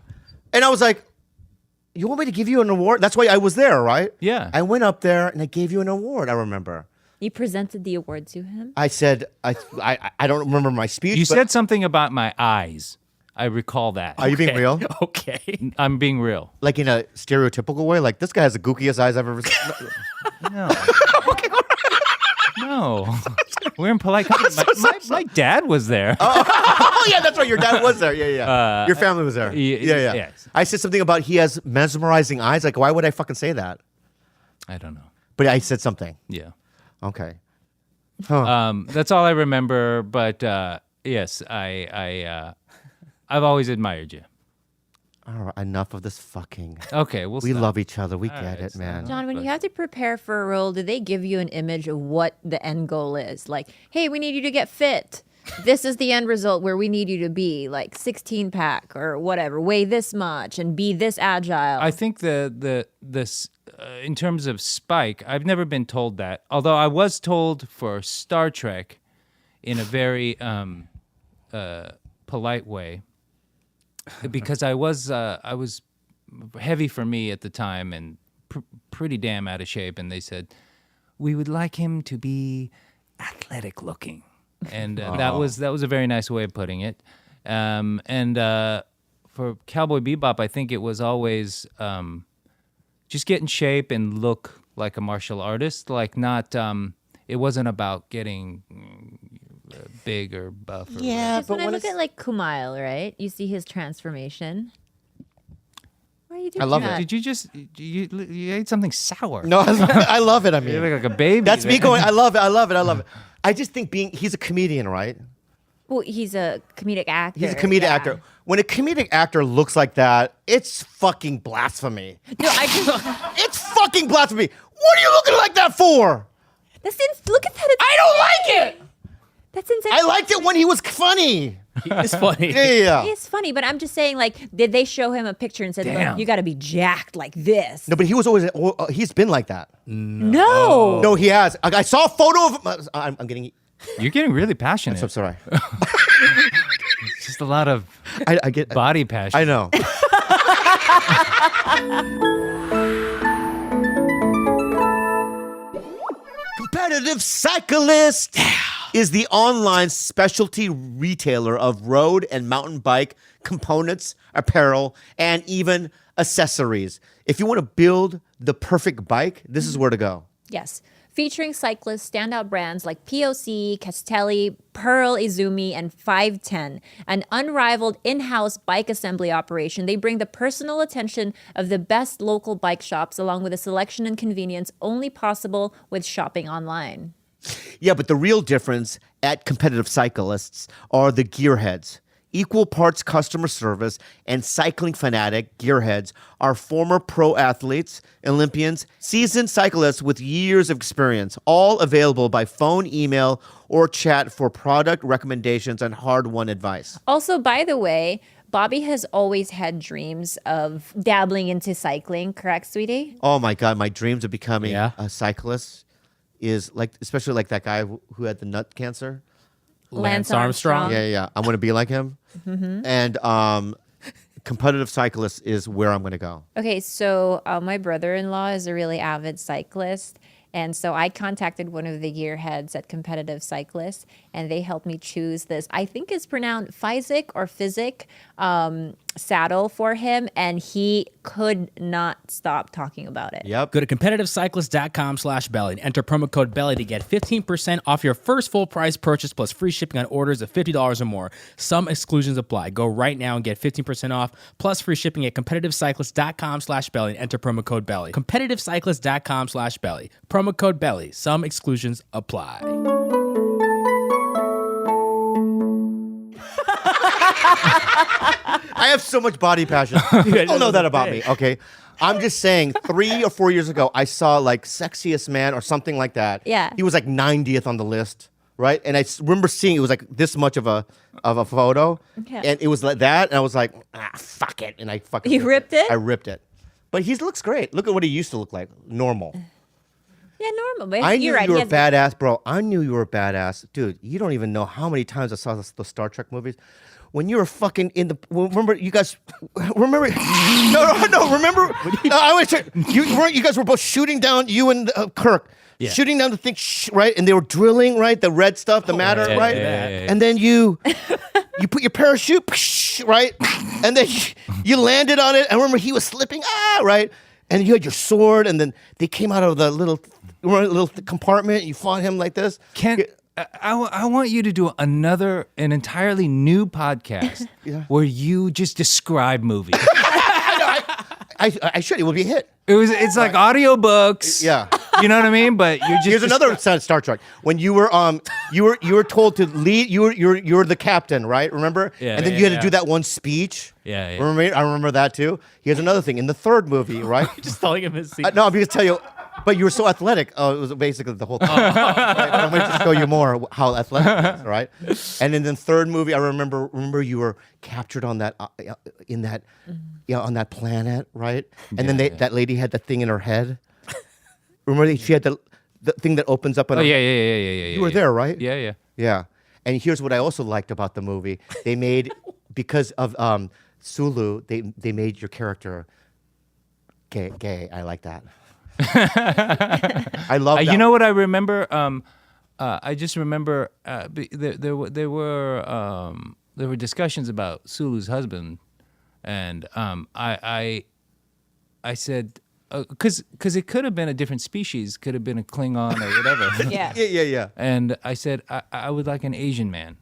And I was like, you want me to give you an award? That's why I was there, right? Yeah. I went up there and I gave you an award, I remember. You presented the award to him? I said, I don't remember my speech. You but said something about my eyes. I recall that. Are you being real? Okay. I'm being real. Like in a stereotypical way? Like this guy has the gookiest eyes I've ever seen. No. No. We're in polite company. My dad was there. Oh yeah, that's right. Your dad was there. Yeah. Your family was there. Yeah. yes. I said something about he has mesmerizing eyes. Like, why would I fucking say that? I don't know. But I said something. Yeah. Okay. That's all I remember. But yes, I've always admired you. All right, enough of this fucking. Okay, We love each other. We get it, man. John, when you have to prepare for a role, do they give you an image of what the end goal is? Like, hey, we need you to get fit. This is the end result where we need you to be, like 16 pack or whatever, weigh this much and be this agile. I think this in terms of Spike, I've never been told that. Although I was told for Star Trek, in a very polite way, because I was heavy for me at the time and pretty damn out of shape, and they said we would like him to be athletic looking, and that was a very nice way of putting it. For Cowboy Bebop, I think it was always just get in shape and look like a martial artist, like not. It wasn't about getting big or buff. Or Yeah, Because when I look at like Kumail, right? You see his transformation. Why are you doing I love that? Did you just you ate something sour? No, I love it. I You mean, look like a baby. that's me there. going. I love it. I just think he's a comedian, right? Well, he's a comedic actor. He's a comedic yeah. actor. When a comedic actor looks like that, it's fucking blasphemy. No, I just It's fucking blasphemy. What are you looking like that for? look at that. I don't like it. That's insane. I liked it when he was funny. It's funny. Yeah. It's funny, but I'm just saying, like, did they show him a picture and said, Damn. look, you got to be jacked like this? No, but he was always. He's been like that. No. No, he has. I saw a photo of him. I'm getting. You're getting really passionate. I'm sorry. It's just a lot of I get. body passion. I know. Competitive Cyclist is the online specialty retailer of road and mountain bike components, apparel, and even accessories. If you want to build the perfect bike, this is where to go. Yes. Featuring cyclists, standout brands like POC, Castelli, Pearl Izumi, and 510. An unrivaled in-house bike assembly operation, they bring the personal attention of the best local bike shops along with a selection and convenience only possible with shopping online. Yeah, but the real difference at Competitive Cyclists are the gearheads. Equal parts customer service and cycling fanatic gearheads are former pro athletes, Olympians, seasoned cyclists with years of experience, all available by phone, email, or chat for product recommendations and hard-won advice. Also, by the way, Bobby has always had dreams of dabbling into cycling, correct, sweetie? Oh my God, my dreams of becoming Yeah. a cyclist is especially like that guy who had the nut cancer. Lance Armstrong. Yeah. I want to be like him. And Competitive Cyclist is where I'm going to go. Okay, so my brother-in-law is a really avid cyclist, and so I contacted one of the gearheads at Competitive Cyclist, and they helped me choose this. I think it's pronounced Physic or Physic saddle for him, and he could not stop talking about it. Yep. Go to competitivecyclist.com/belly and enter promo code belly to get 15% off your first full price purchase plus free shipping on orders of $50 or more. Some exclusions apply. Go right now and get 15% off plus free shipping at competitivecyclist.com/belly and enter promo code belly. Competitivecyclist.com/belly. Promo code belly. Some exclusions apply. I have so much body passion. People know that about me, okay? I'm just saying, 3 or 4 years ago, I saw like Sexiest Man or something like that. Yeah. He was like 90th on the list, right? And I remember seeing it was like this much of a photo. Okay. And it was like that, and I was like, fuck it. And I fucking You ripped it? I ripped it. But he looks great. Look at what he used to look like. Normal. Yeah, normal. But I knew you're right. you were he a has- badass, bro. I knew you were a badass. Dude, you don't even know how many times I saw the Star Trek movies. When you were fucking in the, remember you guys, remember, no, remember, I was, you guys were both shooting down, you and Kirk, shooting down the thing, right? And they were drilling, right? The red stuff, the matter, right? And then you put your parachute, right? And then you landed on it. I remember he was slipping, right? And you had your sword, and then they came out of the little compartment. You fought him like this. I want you to do an entirely new podcast where you just describe movies. I should. It would be a hit. It's like audiobooks. Yeah. You know what I mean? But you're just Here's another Star Trek. When you were told to lead, you were the captain, right? Remember? Yeah. And then you had to do that one speech. Yeah. Remember? I remember that too. Here's another thing in the third movie, right? Just telling him his secret. No, I'm going to tell you. But you were so athletic. Oh, it was basically the whole thing. Right? I'm going to show you more how athletic it is, right? And in the third movie, I remember you were captured on that on that planet, right? And then that lady had the thing in her head. Remember, she had the thing that opens up. Yeah. You were there, right? Yeah. Yeah. And here's what I also liked about the movie: they made because of Sulu, they made your character gay. I like that. I love that. You know what I remember? I just remember there were discussions about Sulu's husband, and I said because it could have been a different species, could have been a Klingon or whatever. Yeah. And I said I would like an Asian man,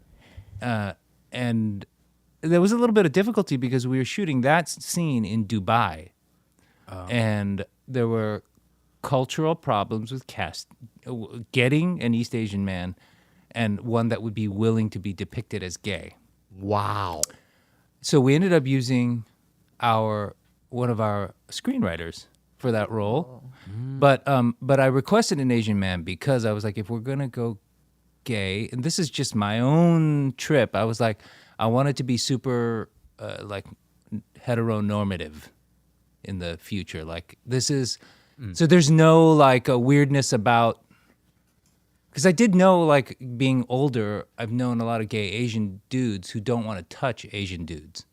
and there was a little bit of difficulty because we were shooting that scene in Dubai, and there were cultural problems with getting an East Asian man and one that would be willing to be depicted as gay. Wow. So we ended up using one of our screenwriters for that role. But I requested an Asian man because I was like, if we're going to go gay, and this is just my own trip, I was like, I want it to be super like heteronormative in the future. Like this is... So there's no like a weirdness about, because I did know like being older, I've known a lot of gay Asian dudes who don't want to touch Asian dudes.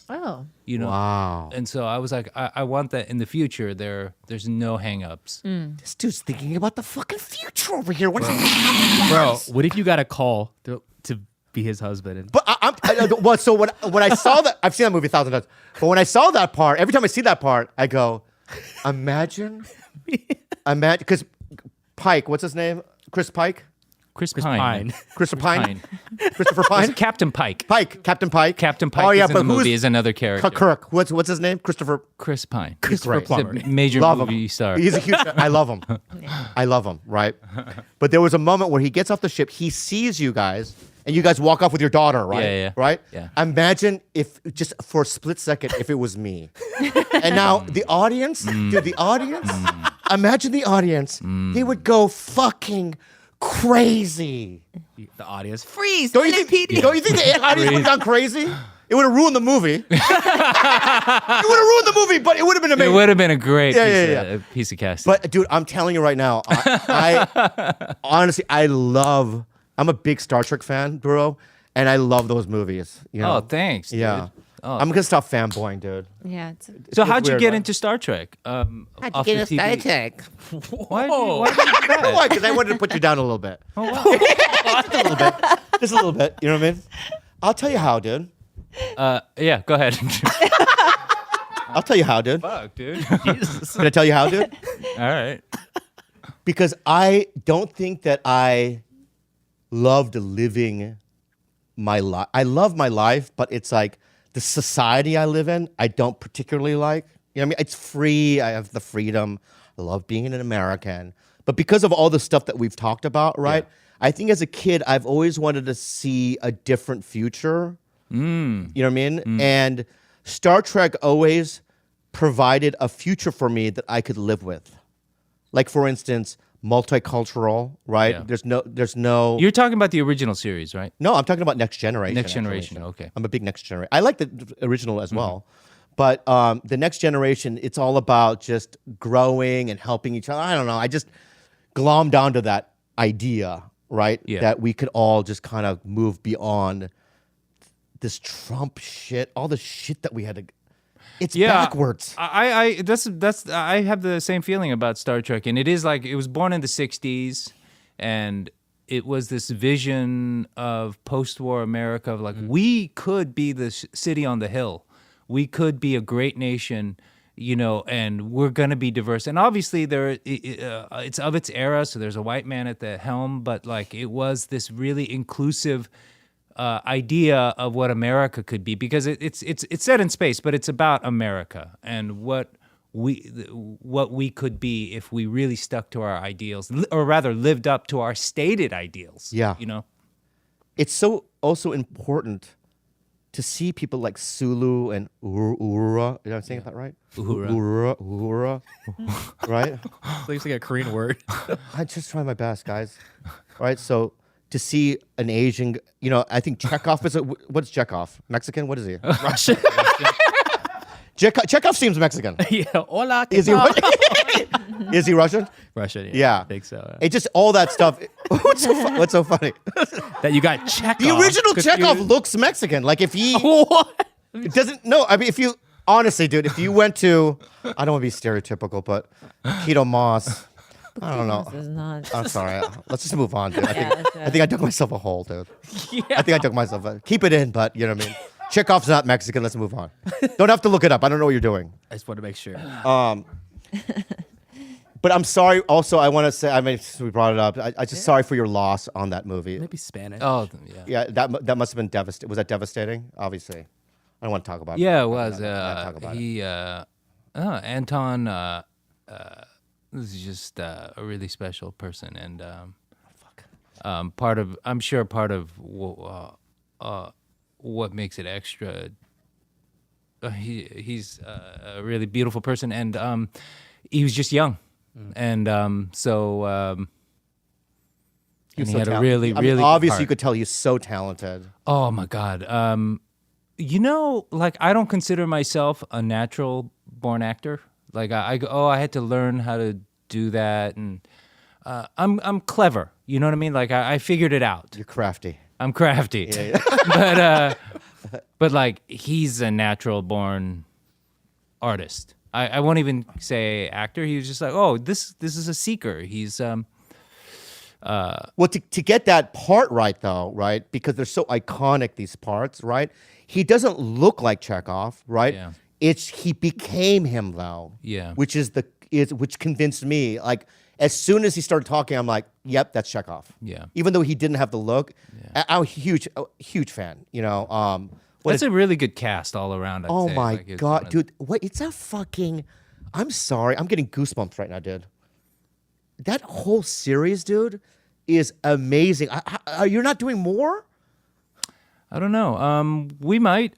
Oh. You know? Wow. And so I was like, I want that in the future. There's no hangups. This dude's thinking about the fucking future over here. Bro, What if you got a call to be his husband? But when I saw that, I've seen that movie 1,000 times. But when I saw that part, every time I see that part, I go, imagine, because Pike, what's his name? Chris Pike? Chris Pine. Christopher Pine? Christopher Pine? Captain Pike. Captain Pike. Captain Pike oh, yeah, is in but the movie is another character. Kirk. What's his name? Chris Pine. Christopher Plummer. He's a major Love movie him. star. He's a huge. I love him. I love him. Right. But there was a moment where he gets off the ship. He sees you guys, and you guys walk off with your daughter. Right. Yeah. Right. Yeah. Imagine if just for a split second, if it was me, and now the audience, dude, the audience. Imagine the audience. They would go fucking crazy. The audience. Freeze. Don't you think the audience would have gone crazy? It would have ruined the movie. It would have ruined the movie, but it would have been It amazing. would have been a great Yeah. piece of casting. But dude, I'm telling you right now, I honestly, I'm a big Star Trek fan, bro, and I love those movies. You know? Oh, thanks. Yeah. Dude. Oh. I'm gonna stop fanboying, dude. Yeah. So how'd you weird, get right? into Star Trek? How'd How'd you get a Star Trek? Why did you do that? Why? Because I wanted to put you down a little bit. Oh, wow. Just a little bit. Just a little bit. You know what I mean? I'll tell you how, dude. Yeah, go ahead. I'll tell you how, dude. Fuck, dude. Can I tell you how, dude? All right. Because I don't think that I loved living my life. I love my life, but it's like the society I live in, I don't particularly like. You know what I mean? It's free. I have the freedom. I love being an American. But because of all the stuff that we've talked about, right? Yeah. I think as a kid, I've always wanted to see a different future. You know what I mean? And Star Trek always provided a future for me that I could live with. Like, for instance, multicultural, right? Yeah. There's no. You're talking about the original series, right? No, I'm talking about Next Generation. Next actually. Generation, okay. I'm a big Next Generation. I like the original as well. But the Next Generation, it's all about just growing and helping each other. I don't know. I just glommed onto that idea, right? Yeah. That we could all just kind of move beyond this Trump shit, all the shit that we had to. It's backwards. I have the same feeling about Star Trek, and it is like it was born in the '60s, and it was this vision of post-war America of like we could be the city on the hill, we could be a great nation, and we're gonna be diverse. And obviously it's of its era, so there's a white man at the helm, but like it was this really inclusive idea of what America could be, because it's set in space, but it's about America and what we could be if we really stuck to our ideals, or rather lived up to our stated ideals. Yeah. It's so also important to see people like Sulu and Uhura. Am I saying that right? Uhura. Right? Looks like a Korean word. I just try my best, guys. Right? So to see an Asian, I think Chekhov is what's Chekhov? Mexican? What is he? Russian. Chekhov seems Mexican. Yeah. Hola. Is he Is he Russian? Russian. Yeah. I think so. It just all that stuff. What's so funny? That you got Chekhov. The original Chekhov looks Mexican. Like if he What? it doesn't. No, I mean if you honestly, dude, if you went to, I don't want to be stereotypical, but Keto Moss. I don't know. This is not. I'm sorry. Let's just move on, dude. I Yeah, think I dug myself a hole, dude. Yeah. I think I dug myself a. Keep it in, but you know what I mean. Chekhov's not Mexican. Let's move on. Don't have to look it up. I don't know what you're doing. I just want to make sure. But I'm sorry. Also, I want to say. I mean, we brought it up. I just sorry for your loss on that movie. Maybe Spanish. Oh, yeah. Yeah, that must have been devastating. Was that devastating? Obviously, I don't want to talk about it. Yeah, it was. Talk about it. Anton is just a really special person, and part of what makes it extra. He's a really beautiful person, and he was just young, and He was he so had a talented. really, I mean, really obviously good you could tell he's so talented. Oh my God. Like I don't consider myself a natural born actor. Like I go, I had to learn how to do that, and I'm clever. You know what I mean? Like I figured it out. You're crafty. I'm crafty. Yeah. but like he's a natural born artist. I won't even say actor. He was just like, oh, this is a seeker. He's Well, to get that part right, though, right? Because they're so iconic, these parts, right? He doesn't look like Chekhov, right? Yeah. He became him, though. Yeah. Which which convinced me. Like as soon as he started talking, I'm like, yep, that's Chekhov. Yeah. Even though he didn't have the look, I'm a huge fan. that's a really good cast all around. I'd Oh say. my Like, it's God, one of- dude! What? It's a fucking. I'm sorry. I'm getting goosebumps right now, dude. That whole series, dude, is amazing. You're not doing more? I don't know. We might.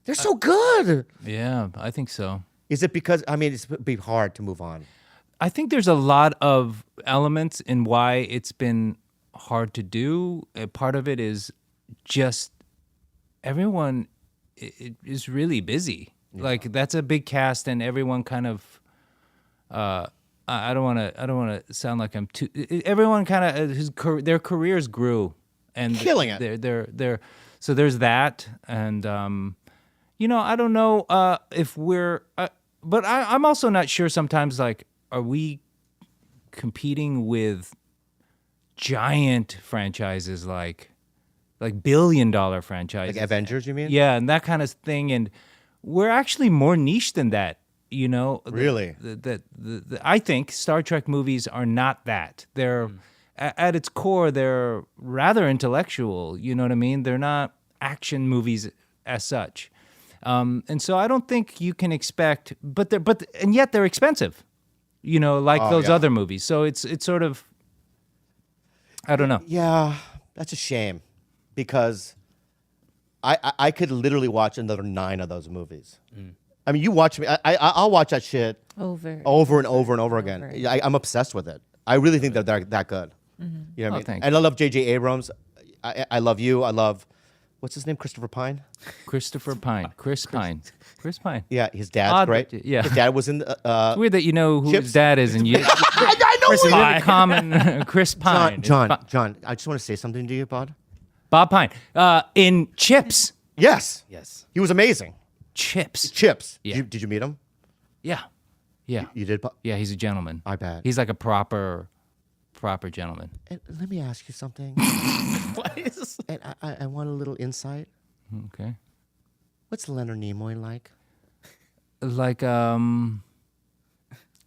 They're so good. Yeah, I think so. Is it because it's be hard to move on? I think there's a lot of elements in why it's been hard to do. Part of it is just everyone is really busy. Yeah. Like that's a big cast, and everyone kind of. I don't want to sound like I'm too. Everyone kind of their careers grew, and killing it. They're so there's that, and I don't know if we're. But I'm also not sure sometimes. Like, are we competing with giant franchises like billion-dollar franchises, Like Avengers? You mean? Yeah, and that kind of thing, and we're actually more niche than that. Really? I think Star Trek movies are not that. They're at its core, they're rather intellectual. You know what I mean? They're not action movies as such, and so I don't think you can expect. And yet they're expensive. Those other movies. So it's sort of, I don't know. Yeah, that's a shame, because I could literally watch another 9 of those movies. I mean, you watch me. I'll watch that shit over and over again. I'm obsessed with it. I really think that they're that good. Mm-hmm. You know what I mean? Thanks. And I love J.J. Abrams. I love you. I love, what's his name? Christopher Pine? Christopher Pine. Chris Pine. Chris Pine. Yeah, his dad's Odd, great. but, yeah. His dad was in the. It's weird that you know who Chips? his dad is, and you. I know Chris who Pine. Common. Chris Pine. John, I just want to say something to you, bud. Bob Pine. In Chips. Yes. Yes. He was amazing. Chips. Chips. Yeah. Did you meet him? Yeah. Yeah. You did? Yeah, he's a gentleman. I bet. He's like a proper gentleman. And let me ask you something. What is? And I want a little insight. Okay. What's Leonard Nimoy like? Like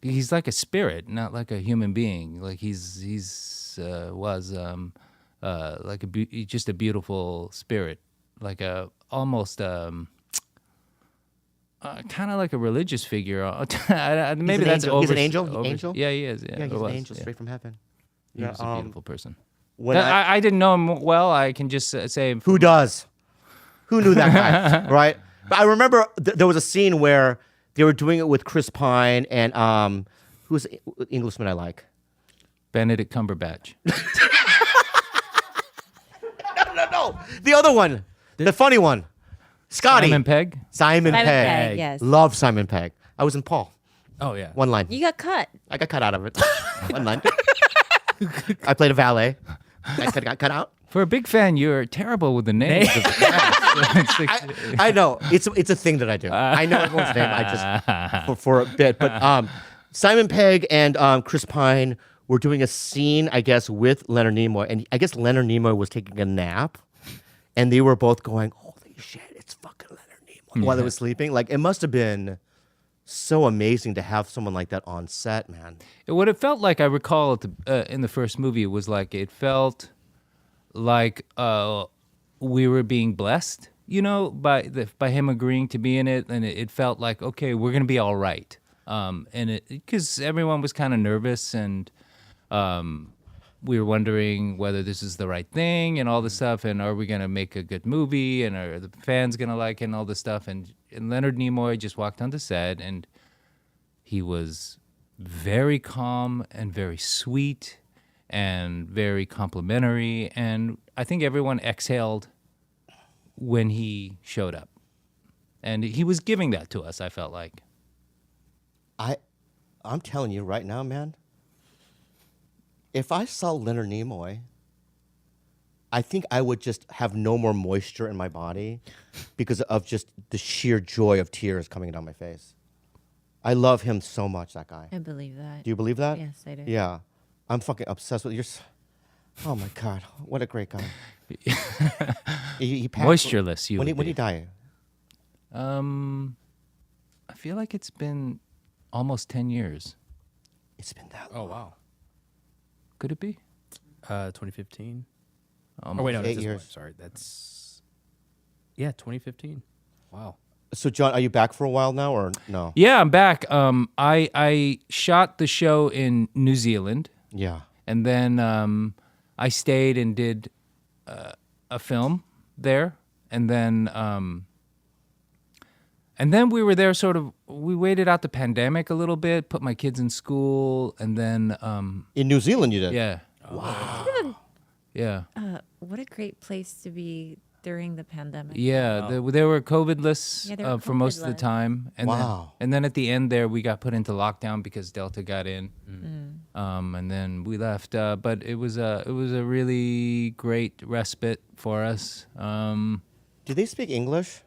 he's like a spirit, not like a human being. Like he's was like just a beautiful spirit, like a almost kind of like a religious figure. Maybe that's angel. He's an angel? Angel? Yeah, he is. Yeah, Yeah, he's or an was, angel yeah. straight from heaven. He was a beautiful person. When I didn't know him well. I can just say Who does? Who knew that guy? Right? But I remember there was a scene where they were doing it with Chris Pine and who's the Englishman I like? Benedict Cumberbatch. No, the other one, the funny one, Scotty. Simon Pegg. Simon Simon Pegg. Pegg, yes. Love Simon Pegg. I was in Paul. Oh yeah. One line. You got cut. I got cut out of it. One line. I played a valet. I got cut out. For a big fan, you're terrible with the names. of the cast. It's like- I know it's a thing that I do. I know everyone's name. I just for a bit, but Simon Pegg and Chris Pine were doing a scene, I guess, with Leonard Nimoy, and I guess Leonard Nimoy was taking a nap, and they were both going, "Holy shit, it's fucking Leonard Nimoy," while they were sleeping. Like it must have been so amazing to have someone like that on set, man. What it felt like, I recall at in the first movie, was like it felt like we were being blessed, you know, by him agreeing to be in it, and it felt like, okay, we're gonna be all right, and it because everyone was kind of nervous, and we were wondering whether this is the right thing and all this stuff, and are we gonna make a good movie, and are the fans gonna like it and all this stuff, and Leonard Nimoy just walked onto set, and he was very calm and very sweet and very complimentary, and I think everyone exhaled when he showed up, and he was giving that to us. I felt like I'm telling you right now, man. If I saw Leonard Nimoy, I think I would just have no more moisture in my body because of just the sheer joy of tears coming down my face. I love him so much, that guy. I believe that. Do you believe that? Yes, I do. Yeah. I'm fucking obsessed with you. Oh my God, what a great guy. he passed. moistureless. You When would he be. died? I feel like it's been almost 10 years. It's been that long. Oh wow. Could it be? 2015. Almost. Oh wait, no, that's 8 this years. one. Sorry, that's 2015. Wow. So, John, are you back for a while now or no? Yeah, I'm back. I shot the show in New Zealand, Yeah. and then I stayed and did a film there, and then we were there sort of. We waited out the pandemic a little bit, put my kids in school, and then In New Zealand, you did? yeah. Wow. Yeah. What a great place to be during the pandemic. Yeah, they were COVID-less Yeah, they were for most of the COVID-less. time, and Wow. then at the end there, we got put into lockdown because Delta got in, and then we left. But it was a really great respite for us. Do they speak English?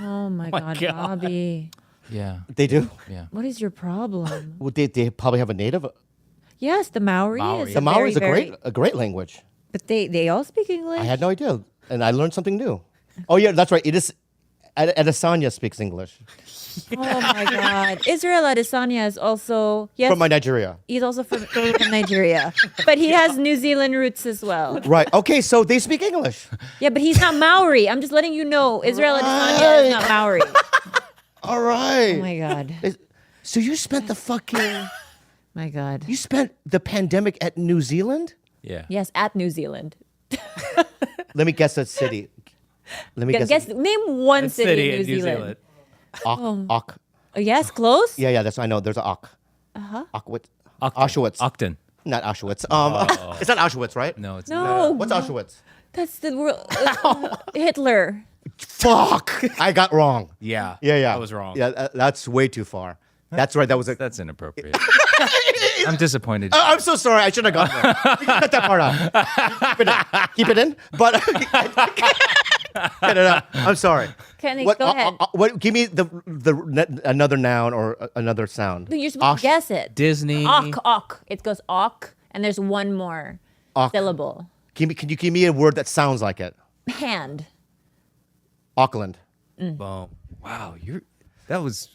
Oh my God, God. Bobby. Yeah, They do? yeah. What is your problem? Well, they probably have a native. Yes, the Maori. Maori. Is The Maori is very, a great language. But they all speak English. I had no idea, and I learned something new. Oh yeah, that's right. It is. Adesanya speaks English Oh my God. Israel Adesanya is also from my Nigeria. he's also from Nigeria, but he has New Zealand roots as well. Right. Okay, so they speak English. Yeah, but he's not Maori. I'm just letting you know, Israel Adesanya is not Maori. All right. Oh my God. So you spent the fucking. My God. You spent the pandemic at New Zealand? Yeah. Yes, at New Zealand. Let me guess that city. Let me guess. Name one city in New Zealand. Auck. Yes, close. Yeah, that's I know. There's a Auck. Auschwitz. Octon. Auschwitz. Octon. Not Auschwitz. It's not Auschwitz, right? No, it's No, What's Auschwitz? that's the world. Hitler. Fuck! I got wrong. Yeah. Yeah. I was wrong. Yeah, that's way too far. That's right. That was a. That's inappropriate. I'm disappointed. I'm so sorry. I shouldn't have gone there. You can cut that part out. Keep it in. But No. I'm sorry. Kenny, What, go ahead. what? Give me another noun or another sound. You're supposed to guess it. Disney. Ok. It goes ok, and there's one more Ok. syllable. Can you give me a word that sounds like it? Hand. Auckland. Boom. Wow, wow. That was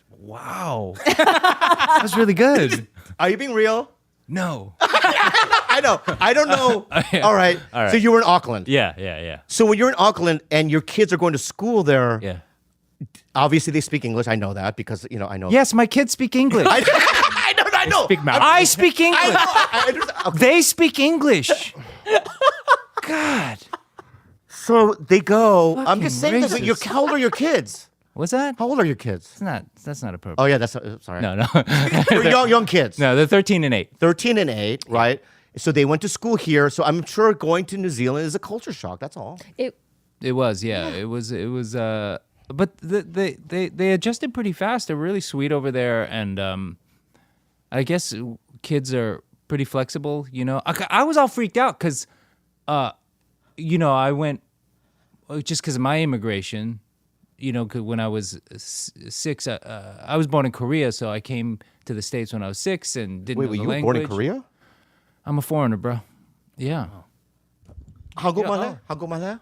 really good. Are you being real? No. I know. I don't know. Yeah. All right. So you were in Auckland. Yeah. So when you're in Auckland and your kids are going to school there, Yeah. obviously they speak English. I know that because I know. Yes, my kids speak English. I know. Speak Maori. I speak English. I understand. Okay. They speak English. God. So they go. I'm Fucking just saying this. racist. How old are your kids? What's that? How old are your kids? That's not appropriate. Oh yeah, that's sorry. No. You're young kids. No, they're 13 and 8. 13 and 8, right? So they went to school here. So I'm sure going to New Zealand is a culture shock. That's all. It was, yeah. It was but they adjusted pretty fast. They're really sweet over there, and I guess kids are pretty flexible, I was all freaked out cuz I went just cuz of my immigration, 'cause when I was 6 I was born in Korea, so I came to the States when I was 6 and didn't know the You were language. born in Korea? I'm a foreigner, bro. Yeah. 한국말 해?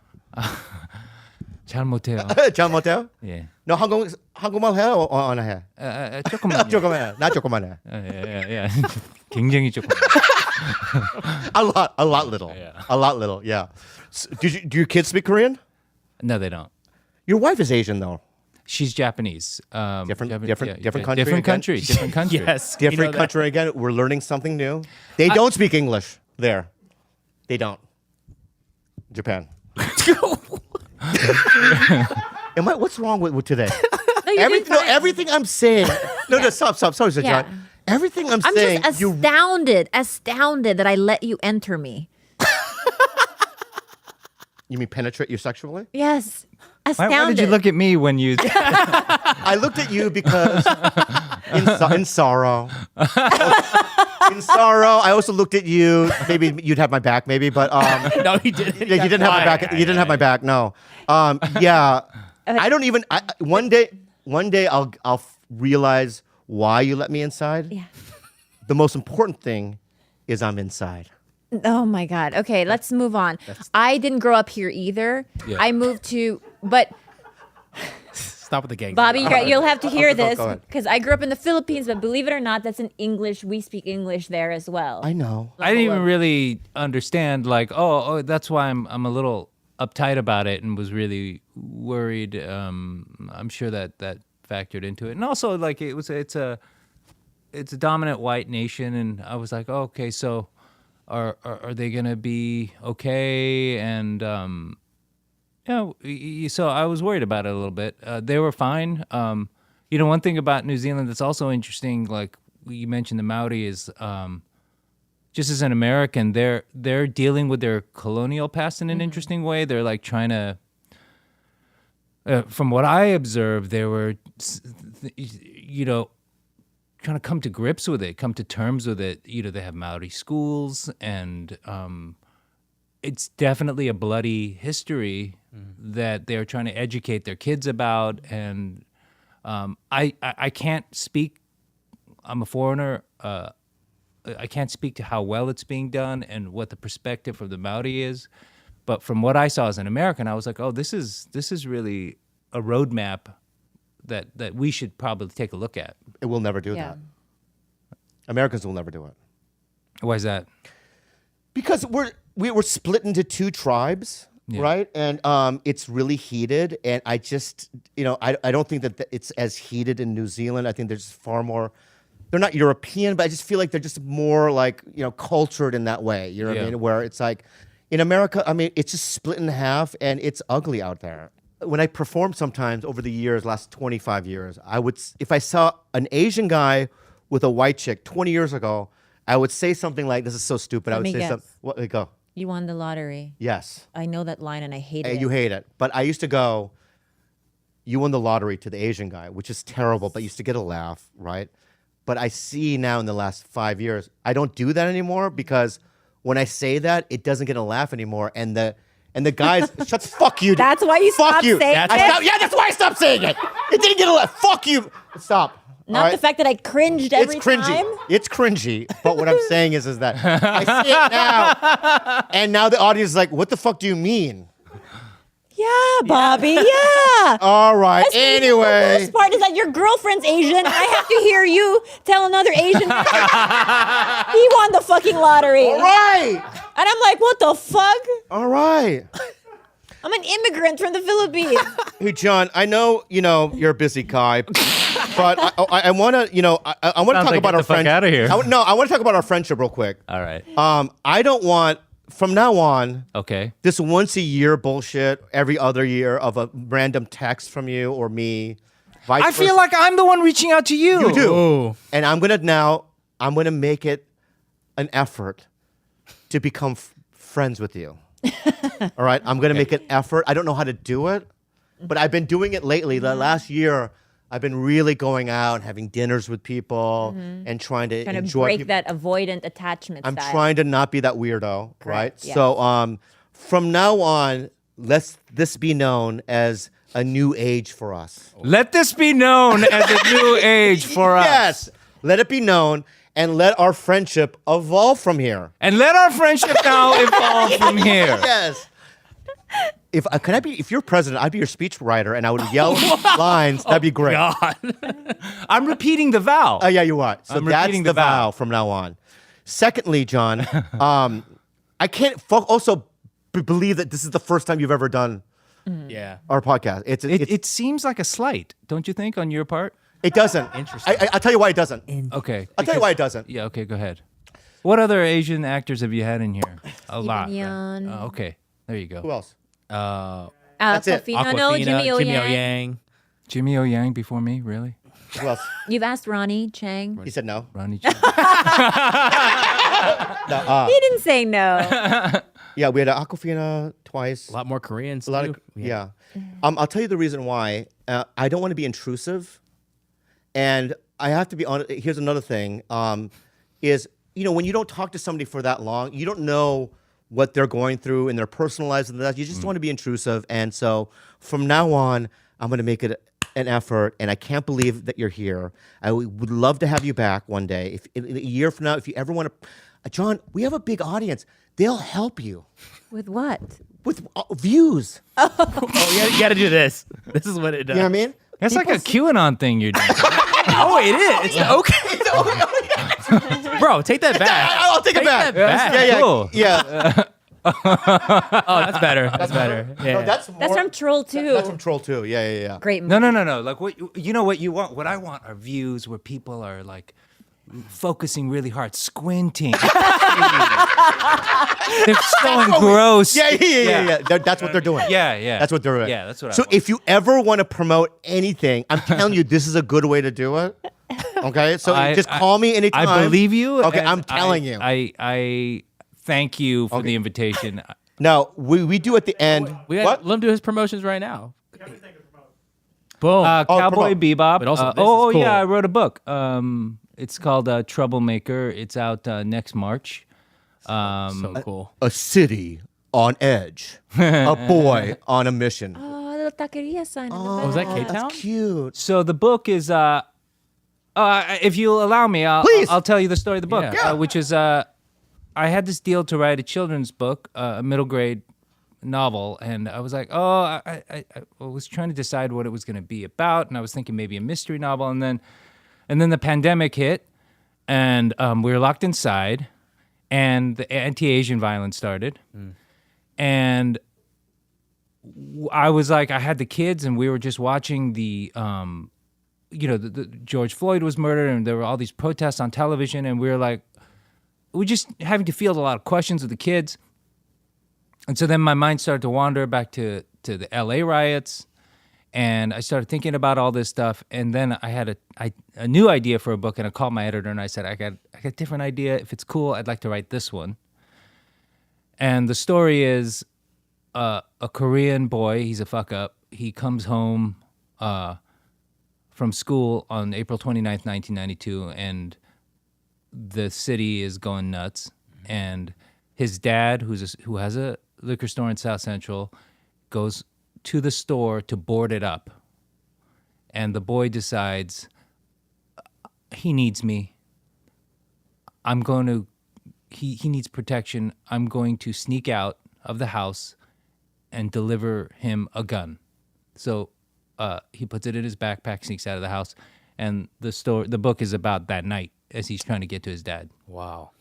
잘 못해요. 잘 못해요? 예. 너 한국말 해? 안 해? 조금만요. 조금만 해. 나 조금만 해. 예. 굉장히 조금. A lot little. Yeah. A lot little, yeah. Do your kids speak Korean? No, they don't. Your wife is Asian though. She's Japanese. Different country Different again? country. Different country. Yes. Different country again. We're learning something new. They don't speak English there. They don't. Japan. What's wrong with today? You're doing fine. Everything I'm saying. No, stop. Sorry, Sir Yeah. John. Everything I'm I'm saying. just astounded that I let you enter me. You mean penetrate you sexually? Yes. Astounded. Why did you look at me when you? I looked at you because in sorrow. In sorrow, I also looked at you. Maybe you'd have my back, maybe, but No, he didn't. yeah, you didn't have my back. You didn't have my back. No. Yeah. I don't even. One day I'll realize why you let me inside. Yeah. The most important thing is I'm inside. Oh my God. Okay, let's move on. I didn't grow up here either. Yeah. I moved to, but Stop with the gang. Bobby, you'll have to hear this go ahead. because I grew up in the Philippines, but believe it or not, that's an English. We speak English there as well. I know. I didn't even really understand. Like, that's why I'm a little uptight about it, and was really worried. I'm sure that factored into it, and also like it's a dominant white nation, and I was like, okay, so. Are they gonna be okay? And so I was worried about it a little bit. They were fine. One thing about New Zealand that's also interesting, like you mentioned the Maori, is just as an American, they're dealing with their colonial past in an interesting way. They're like trying to. From what I observed, they were, trying to come to grips with it, come to terms with it. They have Maori schools, and it's definitely a bloody history that they're trying to educate their kids about. And I can't speak. I'm a foreigner. I can't speak to how well it's being done and what the perspective of the Maori is. But from what I saw as an American, I was like, oh, this is really a roadmap that we should probably take a look at. It will never do that. Americans will never do it. Why is that? Because we're split into two tribes, right? And it's really heated. And I just, I don't think that it's as heated in New Zealand. I think there's far more. They're not European, but I just feel like they're just more like cultured in that way. You know what I mean? Where it's like in America, I mean, it's just split in half, and it's ugly out there. When I performed sometimes over the years, last 25 years, if I saw an Asian guy with a white chick 20 years ago, I would say something like, this is so stupid. I would say something. What? Go. You won the lottery. Yes. I know that line and I hate And it. you hate it. But I used to go, you won the lottery to the Asian guy, which is terrible, but used to get a laugh, right? But I see now in the last 5 years, I don't do that anymore because when I say that, it doesn't get a laugh anymore. And And the guys, fuck you. That's why you fuck stopped you. saying I it? stopped, yeah, that's why I stopped saying it. It didn't get a laugh. Fuck you. Stop. Not All right? the fact that I cringed every It's cringy. time. It's cringy. But what I'm saying is that I see it now, and now the audience is like, "What the fuck do you mean?" Yeah, Bobby. Yeah. All right. The Anyway, worst part is that your girlfriend's Asian. And I have to hear you tell another Asian man he won the fucking lottery. all right, And I'm like, what the fuck? all right. I'm an immigrant from the Philippines. Hey, John, I know you're a busy guy, but I want to I want to Sounds talk like about get our the fuck friendship. outta here. I want to talk about our friendship real quick. All right. I don't want from now on Okay. this once a year bullshit every other year of a random text from you or me. Vice I feel versa. like I'm the one reaching out to you. You do. Oh. And I'm gonna make it an effort to become friends with you. All right, I'm gonna make an effort. I don't know how to do it, but I've been doing it lately. The last year, I've been really going out, having dinners with people, and trying to Trying to enjoy. break people. that avoidant attachment I'm style. trying to not be that weirdo, right? yes. So, from now on, let this be known as a new age for us. Let this be known as a new age for us. Yes, let it be known, and let our friendship evolve from here. And let our friendship now evolve from here. Yes. If you're president, I'd be your speech writer, and I would yell lines. That'd be great. God. I'm repeating the vow. Oh yeah, you are. So I'm that's repeating the the vow. vow from now on. Secondly, John, I can't also believe that this is the first time you've ever done Yeah. our podcast. It seems like a slight, don't you think, on your part? It doesn't. Interesting. I'll tell you why it doesn't. Okay. I'll tell you why it doesn't. Yeah, okay, go ahead. What other Asian actors have you had in here? A lot. right? Yeon. Oh, okay, there you Who go. else? That's it. Aquafina, no, Jimmy O Yang. Yang. Jimmy O Yang before me, really? Who else? You've asked Ronnie Chang. He said no. Ronnie Chang. He didn't say no. Yeah, we had Aquafina twice. A lot more Koreans. A lot of I'll tell you the reason why. I don't want to be intrusive, and I have to be honest. Here's another thing: is when you don't talk to somebody for that long, you don't know what they're going through in their personal lives and that. You just don't want to be intrusive, and so from now on, I'm going to make it an effort. And I can't believe that you're here. I would love to have you back one day. If in a year from now, if you ever want to, John, we have a big audience. They'll help you With what? with views. Oh, you got to do this. This is what it does. You know what I mean? That's like a QAnon thing you're doing. Oh, it is. It's okay. Bro, take that back. I'll take it back. that back. Yeah, Cool. yeah. Oh, that's better. That's better. Yeah. No, that's That's from Troll 2. That's from Troll 2. Yeah. Great movie. No. Like what you know what you want? What I want are views where people are like focusing really hard, squinting. They're so engrossed. Yeah. That's what they're doing. Yeah. That's what they're doing. Yeah, that's what I So want. if you ever want to promote anything, I'm telling you, this is a good way to do it. Okay? So just call me anytime. I believe you. Okay, and I'm telling you. I thank you for the invitation. Now, we do at the end. We got, What? let him do his promotions right now. Boom. Cowboy promote. Bebop. But also, this is cool. Yeah, I wrote a book. It's called Troublemaker. It's out next March. so cool. A city on edge. A boy on a mission. Oh, little taqueria sign. Oh, was that K-Town? That's cute. So the book is, if you'll allow me, Please. I'll tell you the story of the book, Yeah. which is I had this deal to write a children's book, a middle grade novel, and I was like, I was trying to decide what it was going to be about, and I was thinking maybe a mystery novel, and then the pandemic hit, and we were locked inside, and the anti-Asian violence started, and I was like, I had the kids, and we were just watching the George Floyd was murdered, and there were all these protests on television, and we were like, we just having to field a lot of questions with the kids. And so then my mind started to wander back to the LA riots, and I started thinking about all this stuff. And then I had a new idea for a book, and I called my editor and I said, I got a different idea. If it's cool, I'd like to write this one. And the story is a Korean boy. He's a fuck up. He comes home from school on April 29th, 1992, and the city is going nuts. And his dad, who has a liquor store in South Central, goes to the store to board it up. And the boy decides, he needs me. He needs protection. I'm going to sneak out of the house and deliver him a gun. So he puts it in his backpack, sneaks out of the house, and the book is about that night as he's trying to get to his dad. Wow.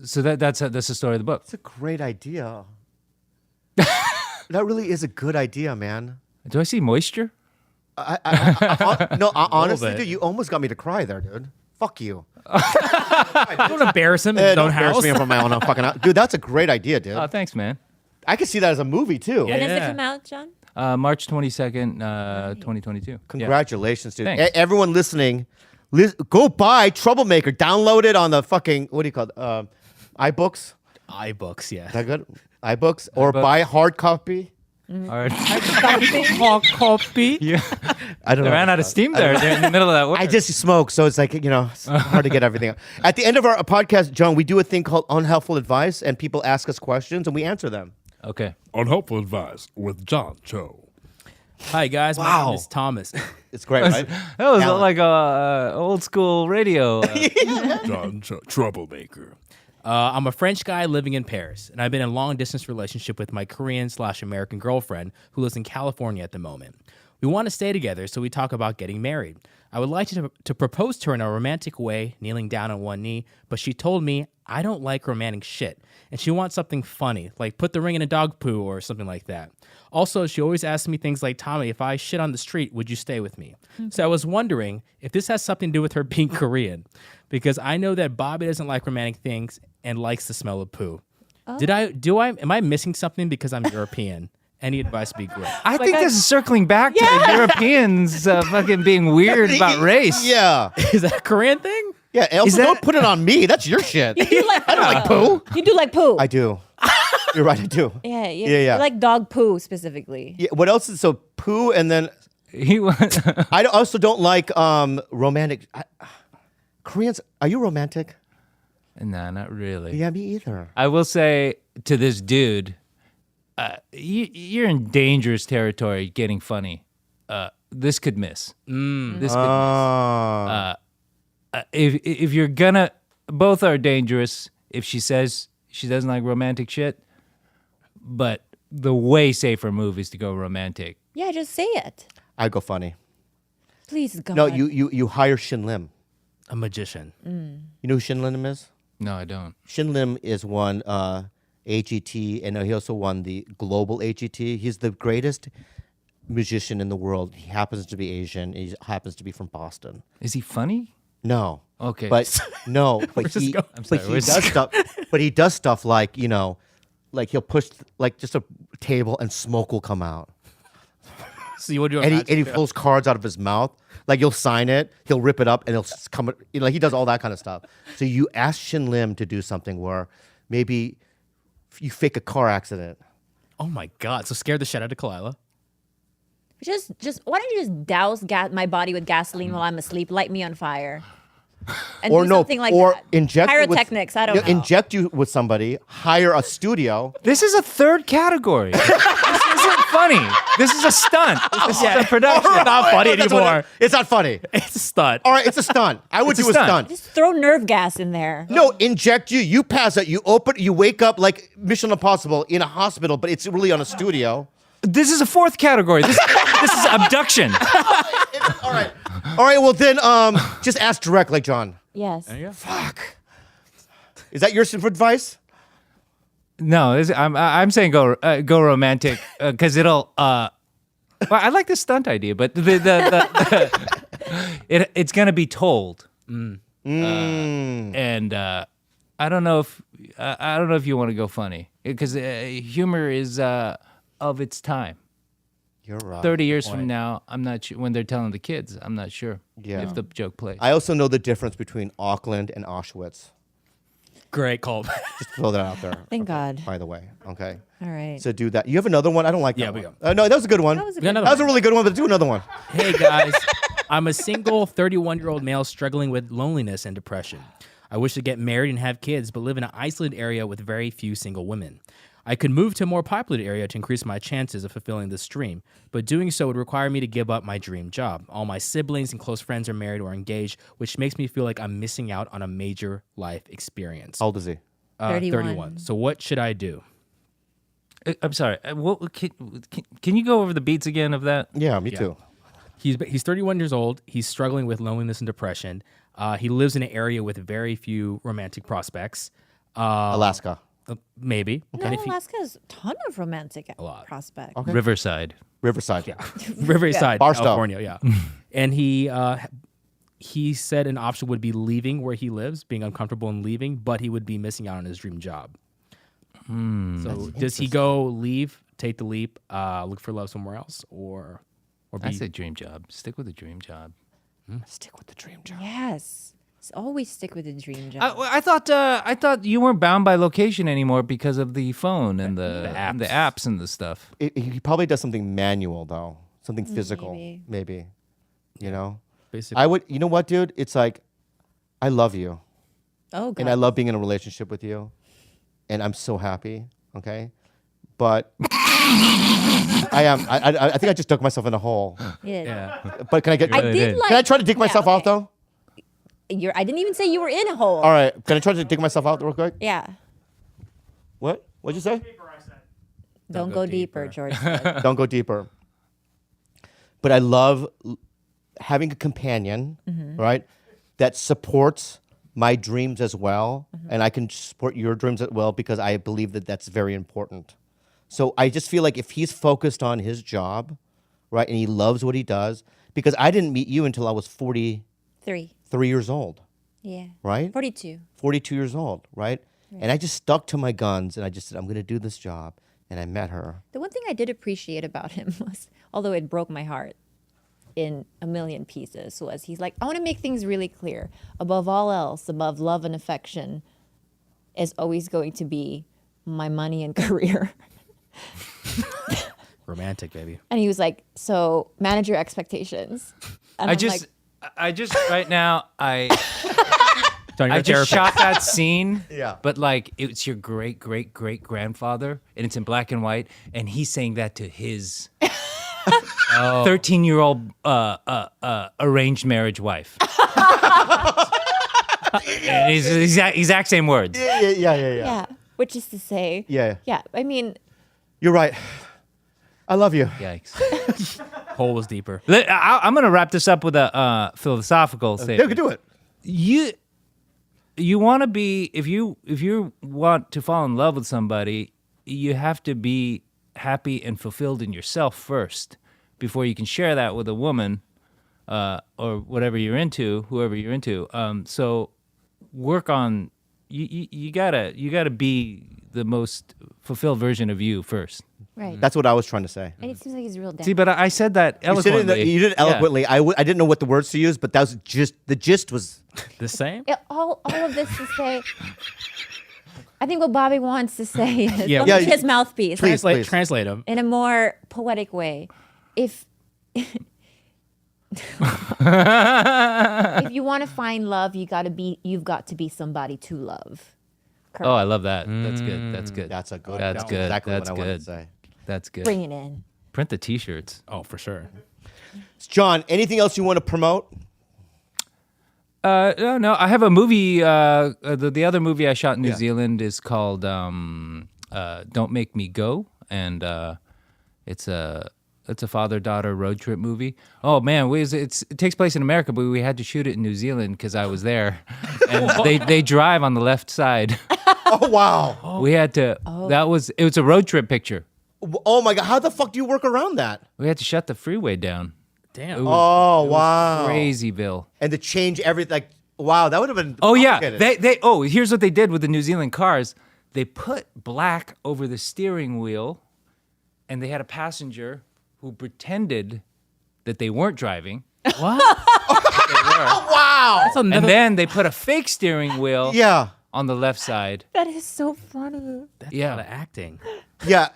So that's the story of the book. It's a great idea. That really is a good idea, man. Do I see moisture? Honestly, bit. dude, you almost got me to cry there, dude. Fuck you. Don't embarrass him in his Don't own embarrass house. me in front of my own fucking house. Dude, that's a great idea, dude. Oh, thanks, man. I could see that as a movie, too. When does it Yeah. come out, John? March 22nd, 2022. Yeah. Congratulations, dude. Thanks. Everyone listening, go buy Troublemaker. Download it on the fucking, what do you call it? iBooks? iBooks, yeah. Is that good? iBooks? Or iBooks. buy hard copy? All right. Copy. Yeah. I don't They know. ran out of steam there. They're in the middle of that word. I just smoke, so it's like, it's hard to get everything out. At the end of our podcast, John, we do a thing called Unhelpful Advice, and people ask us questions, and we answer them. Okay. Unhelpful Advice with John Cho. Hi, guys. My Wow. name is Thomas. It's great, right? That was Alan. like a old school radio. John Cho. Troublemaker. I'm a French guy living in Paris, and I've been in a long-distance relationship with my Korean/American girlfriend who lives in California at the moment. We want to stay together, so we talk about getting married. I would like to propose to her in a romantic way, kneeling down on one knee, but she told me I don't like romantic shit, and she wants something funny, like put the ring in a dog poo or something like that. Also, she always asks me things like, Tommy, if I shit on the street, would you stay with me? So I was wondering if this has something to do with her being Korean, because I know that Bobby doesn't like romantic things and likes the smell of poo. Am I missing something because I'm European? Any advice would be great. I think this is circling back to the Europeans fucking being weird about race. Yeah. Is that a Korean thing? Yeah. Also, that- don't put it on me. That's your shit. You like I don't like poo. You do like poo. I do. You're right, I do. yeah, Yeah. You like dog poo specifically. Yeah, what else is so poo, and then He was. I also don't like romantic. Koreans, are you romantic? Nah, not really. Yeah, me either. I will say to this dude, you're in dangerous territory getting funny. This could miss. This could Oh. miss. If you're gonna, both are dangerous. If she says she doesn't like romantic shit, but the way safer move is to go romantic. Yeah, just say it. I go funny. Please, God. No, you hire Shin Lim. A magician. You know who Shin Lim is? No, I don't. Shin Lim is one AGT, and he also won the global AGT. He's the greatest musician in the world. He happens to be Asian. He happens to be from Boston. Is he funny? No. Okay. But no, but this he, going? I'm but sorry, he where's does this stuff. But he does stuff like like he'll push like just a table and smoke will come out, So you would do a and magic he show. pulls cards out of his mouth. Like you'll sign it, he'll rip it up, and he'll come. Like he does all that kind of stuff. So you ask Shin Lim to do something where maybe you fake a car accident. Oh my God. So scared the shit out of Khalyla. Just why don't you just douse my body with gasoline while I'm asleep, light me on fire, and Or do no, something like or that. inject you with- Pyrotechnics. I don't know. Inject you with somebody, hire a studio. This is a third category. This isn't funny. This is a stunt. This is a production. It's not funny That's what anymore. It's not funny. It's a stunt. All right, it's a stunt. I would It's a do a stunt. stunt. Just throw nerve gas in there. No, inject you. You pass out. You open. You wake up like Mission Impossible in a hospital, but it's really on a studio. This is a fourth category. This is abduction. All right. All right. Well, then, just ask direct, like John. Yes. Fuck. Is that your advice? No, I'm saying go romantic because it'll. Well, I like the stunt idea, but it's gonna be told, and I don't know if you want to go funny because humor is of its time. You're right. 30 years from now, I'm not sure when they're telling the kids. I'm not sure Yeah. if the joke plays. I also know the difference between Auckland and Auschwitz. Great call. Just throw that out there. Thank God. By the way, okay. All right. So do that. You have another one? I don't like that. Yeah, we one. go. No, that was a good one. That was a We got good another That was a really good one, but do another one. Hey guys, I'm a single 31-year-old male struggling with loneliness and depression. I wish to get married and have kids, but live in an isolated area with very few single women. I could move to a more populated area to increase my chances of fulfilling this dream, but doing so would require me to give up my dream job. All my siblings and close friends are married or engaged, which makes me feel like I'm missing out on a major life experience. How old is he? 31. So what should I do? I'm sorry. Can you go over the beats again of that? Yeah, me too. He's 31 years old. He's struggling with loneliness and depression. He lives in an area with very few romantic prospects. Alaska. Maybe. No, And if he- Alaska has a ton of romantic lot. prospects. Riverside. Riverside. Riverside, Barstow. California, yeah. And he said an option would be leaving where he lives, being uncomfortable and leaving, but he would be missing out on his dream job. So does he leave, take the leap, look for love somewhere else, or I be say dream job. Stick with the dream job. Stick with the dream job. Yes. Always stick with the dream job. I thought you weren't bound by location anymore because of the phone and the apps and the stuff. He probably does something manual though, something physical, maybe. You know, basically? I would. You know what, dude? It's like, I love you, Oh, God. and I love being in a relationship with you, and I'm so happy. Okay, but I am. I think I just dug myself in a hole. Yeah. But can I get? I really did did. like. Can I try to dig myself out though? I didn't even say you were in a hole. All right. Can I try to dig myself out real quick? Yeah. What? What'd you say? Don't go go deeper, deeper. George. said. Don't go deeper. But I love having a companion, right, that supports my dreams as well, and I can support your dreams as well because I believe that that's very important. So I just feel like if he's focused on his job, right, and he loves what he does, because I didn't meet you until I was 43 3. years old, Yeah. right? 42. 42 years old, right? And I just stuck to my guns and I just said, I'm going to do this job. And I met her. The one thing I did appreciate about him was, although it broke my heart in a million pieces, was he's like, I want to make things really clear. Above all else, above love and affection, is always going to be my money and career. Romantic, baby. And he was like, so manage your expectations. And I I'm just like, right now I John, you're a just therapist. shot that scene. Yeah. But like it's your great great great grandfather, and it's in black and white, and he's saying that to his 13-year-old arranged marriage wife. And his exact same words. Yeah. yeah. Which is to say, Yeah. yeah. I mean, You're right. I love you. Yikes. Hole was deeper. I'm gonna wrap this up with a philosophical Yeah, statement. we can do it. You want to be if you want to fall in love with somebody, you have to be happy and fulfilled in yourself first before you can share that with a woman or whatever you're into, whoever you're into. So work on you gotta be the most fulfilled version of you first. right. That's what I was trying to say. And it seems like he's real down. See, but I said that You said eloquently. you did it eloquently. I didn't know what the words to use, but that was just the gist was. The same? All of this to say, I think what Bobby wants to say is Yeah. let me Yeah, his mouthpiece please. Translate them. in a more poetic way. If if you want to find love, you've got to be somebody to love. Oh, I love that. That's good. That's good. That's a good. That's good. Exactly That's what I wanted good. to say. That's good. Bring it in. Print the T-shirts. Oh, for sure. John, anything else you want to promote? No. I have a movie. The other movie I shot in New Zealand is called "Don't Make Me Go," and it's a father-daughter road trip movie. Oh man, it takes place in America, but we had to shoot it in New Zealand because I was there, and they drive on the left side. Oh wow! We had to. It was a road trip picture. Oh my God! How the fuck do you work around that? We had to shut the freeway down. Damn. Oh wow! Crazy, Bill. And to change everything, like wow, that would have been. Oh yeah, complicated. here's what they did with the New Zealand cars. They put black over the steering wheel, and they had a passenger who pretended that they weren't driving. What? Wow! That's another. And then they put a fake steering wheel Yeah, on the left side. That is so funny. That's Yeah. a lot of acting. yeah.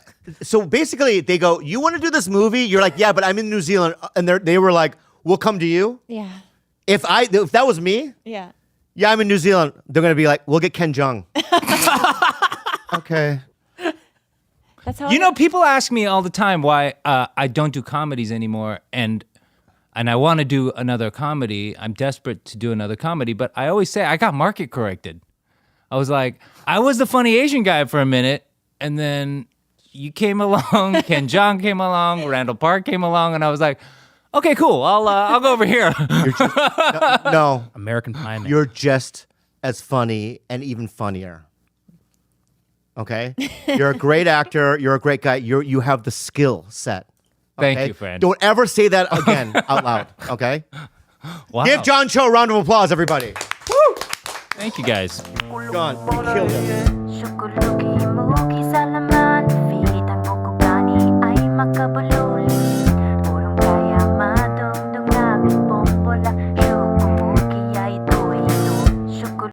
So basically, they go, "You want to do this movie?" You're like, "Yeah, but I'm in New Zealand," and they were like, "We'll come to you." Yeah. If that was me, Yeah. Yeah, I'm in New Zealand. They're going to be like, we'll get Ken Jeong. Okay. That's how You know, people ask me all the time why I don't do comedies anymore, and I want to do another comedy. I'm desperate to do another comedy, but I always say I got market corrected. I was like, I was the funny Asian guy for a minute, and then you came along, Ken Jeong came along, Randall Park came along, and I was like, okay, cool. I'll go over here. No, American Pie Man. you're just as funny and even funnier. Okay? You're a great actor. You're a great guy. You have the skill set. Thank okay? you, friend. Don't ever say that again out loud. Okay? Wow. Give John Cho a round of applause, everybody. Thank you, guys. John, you killed it.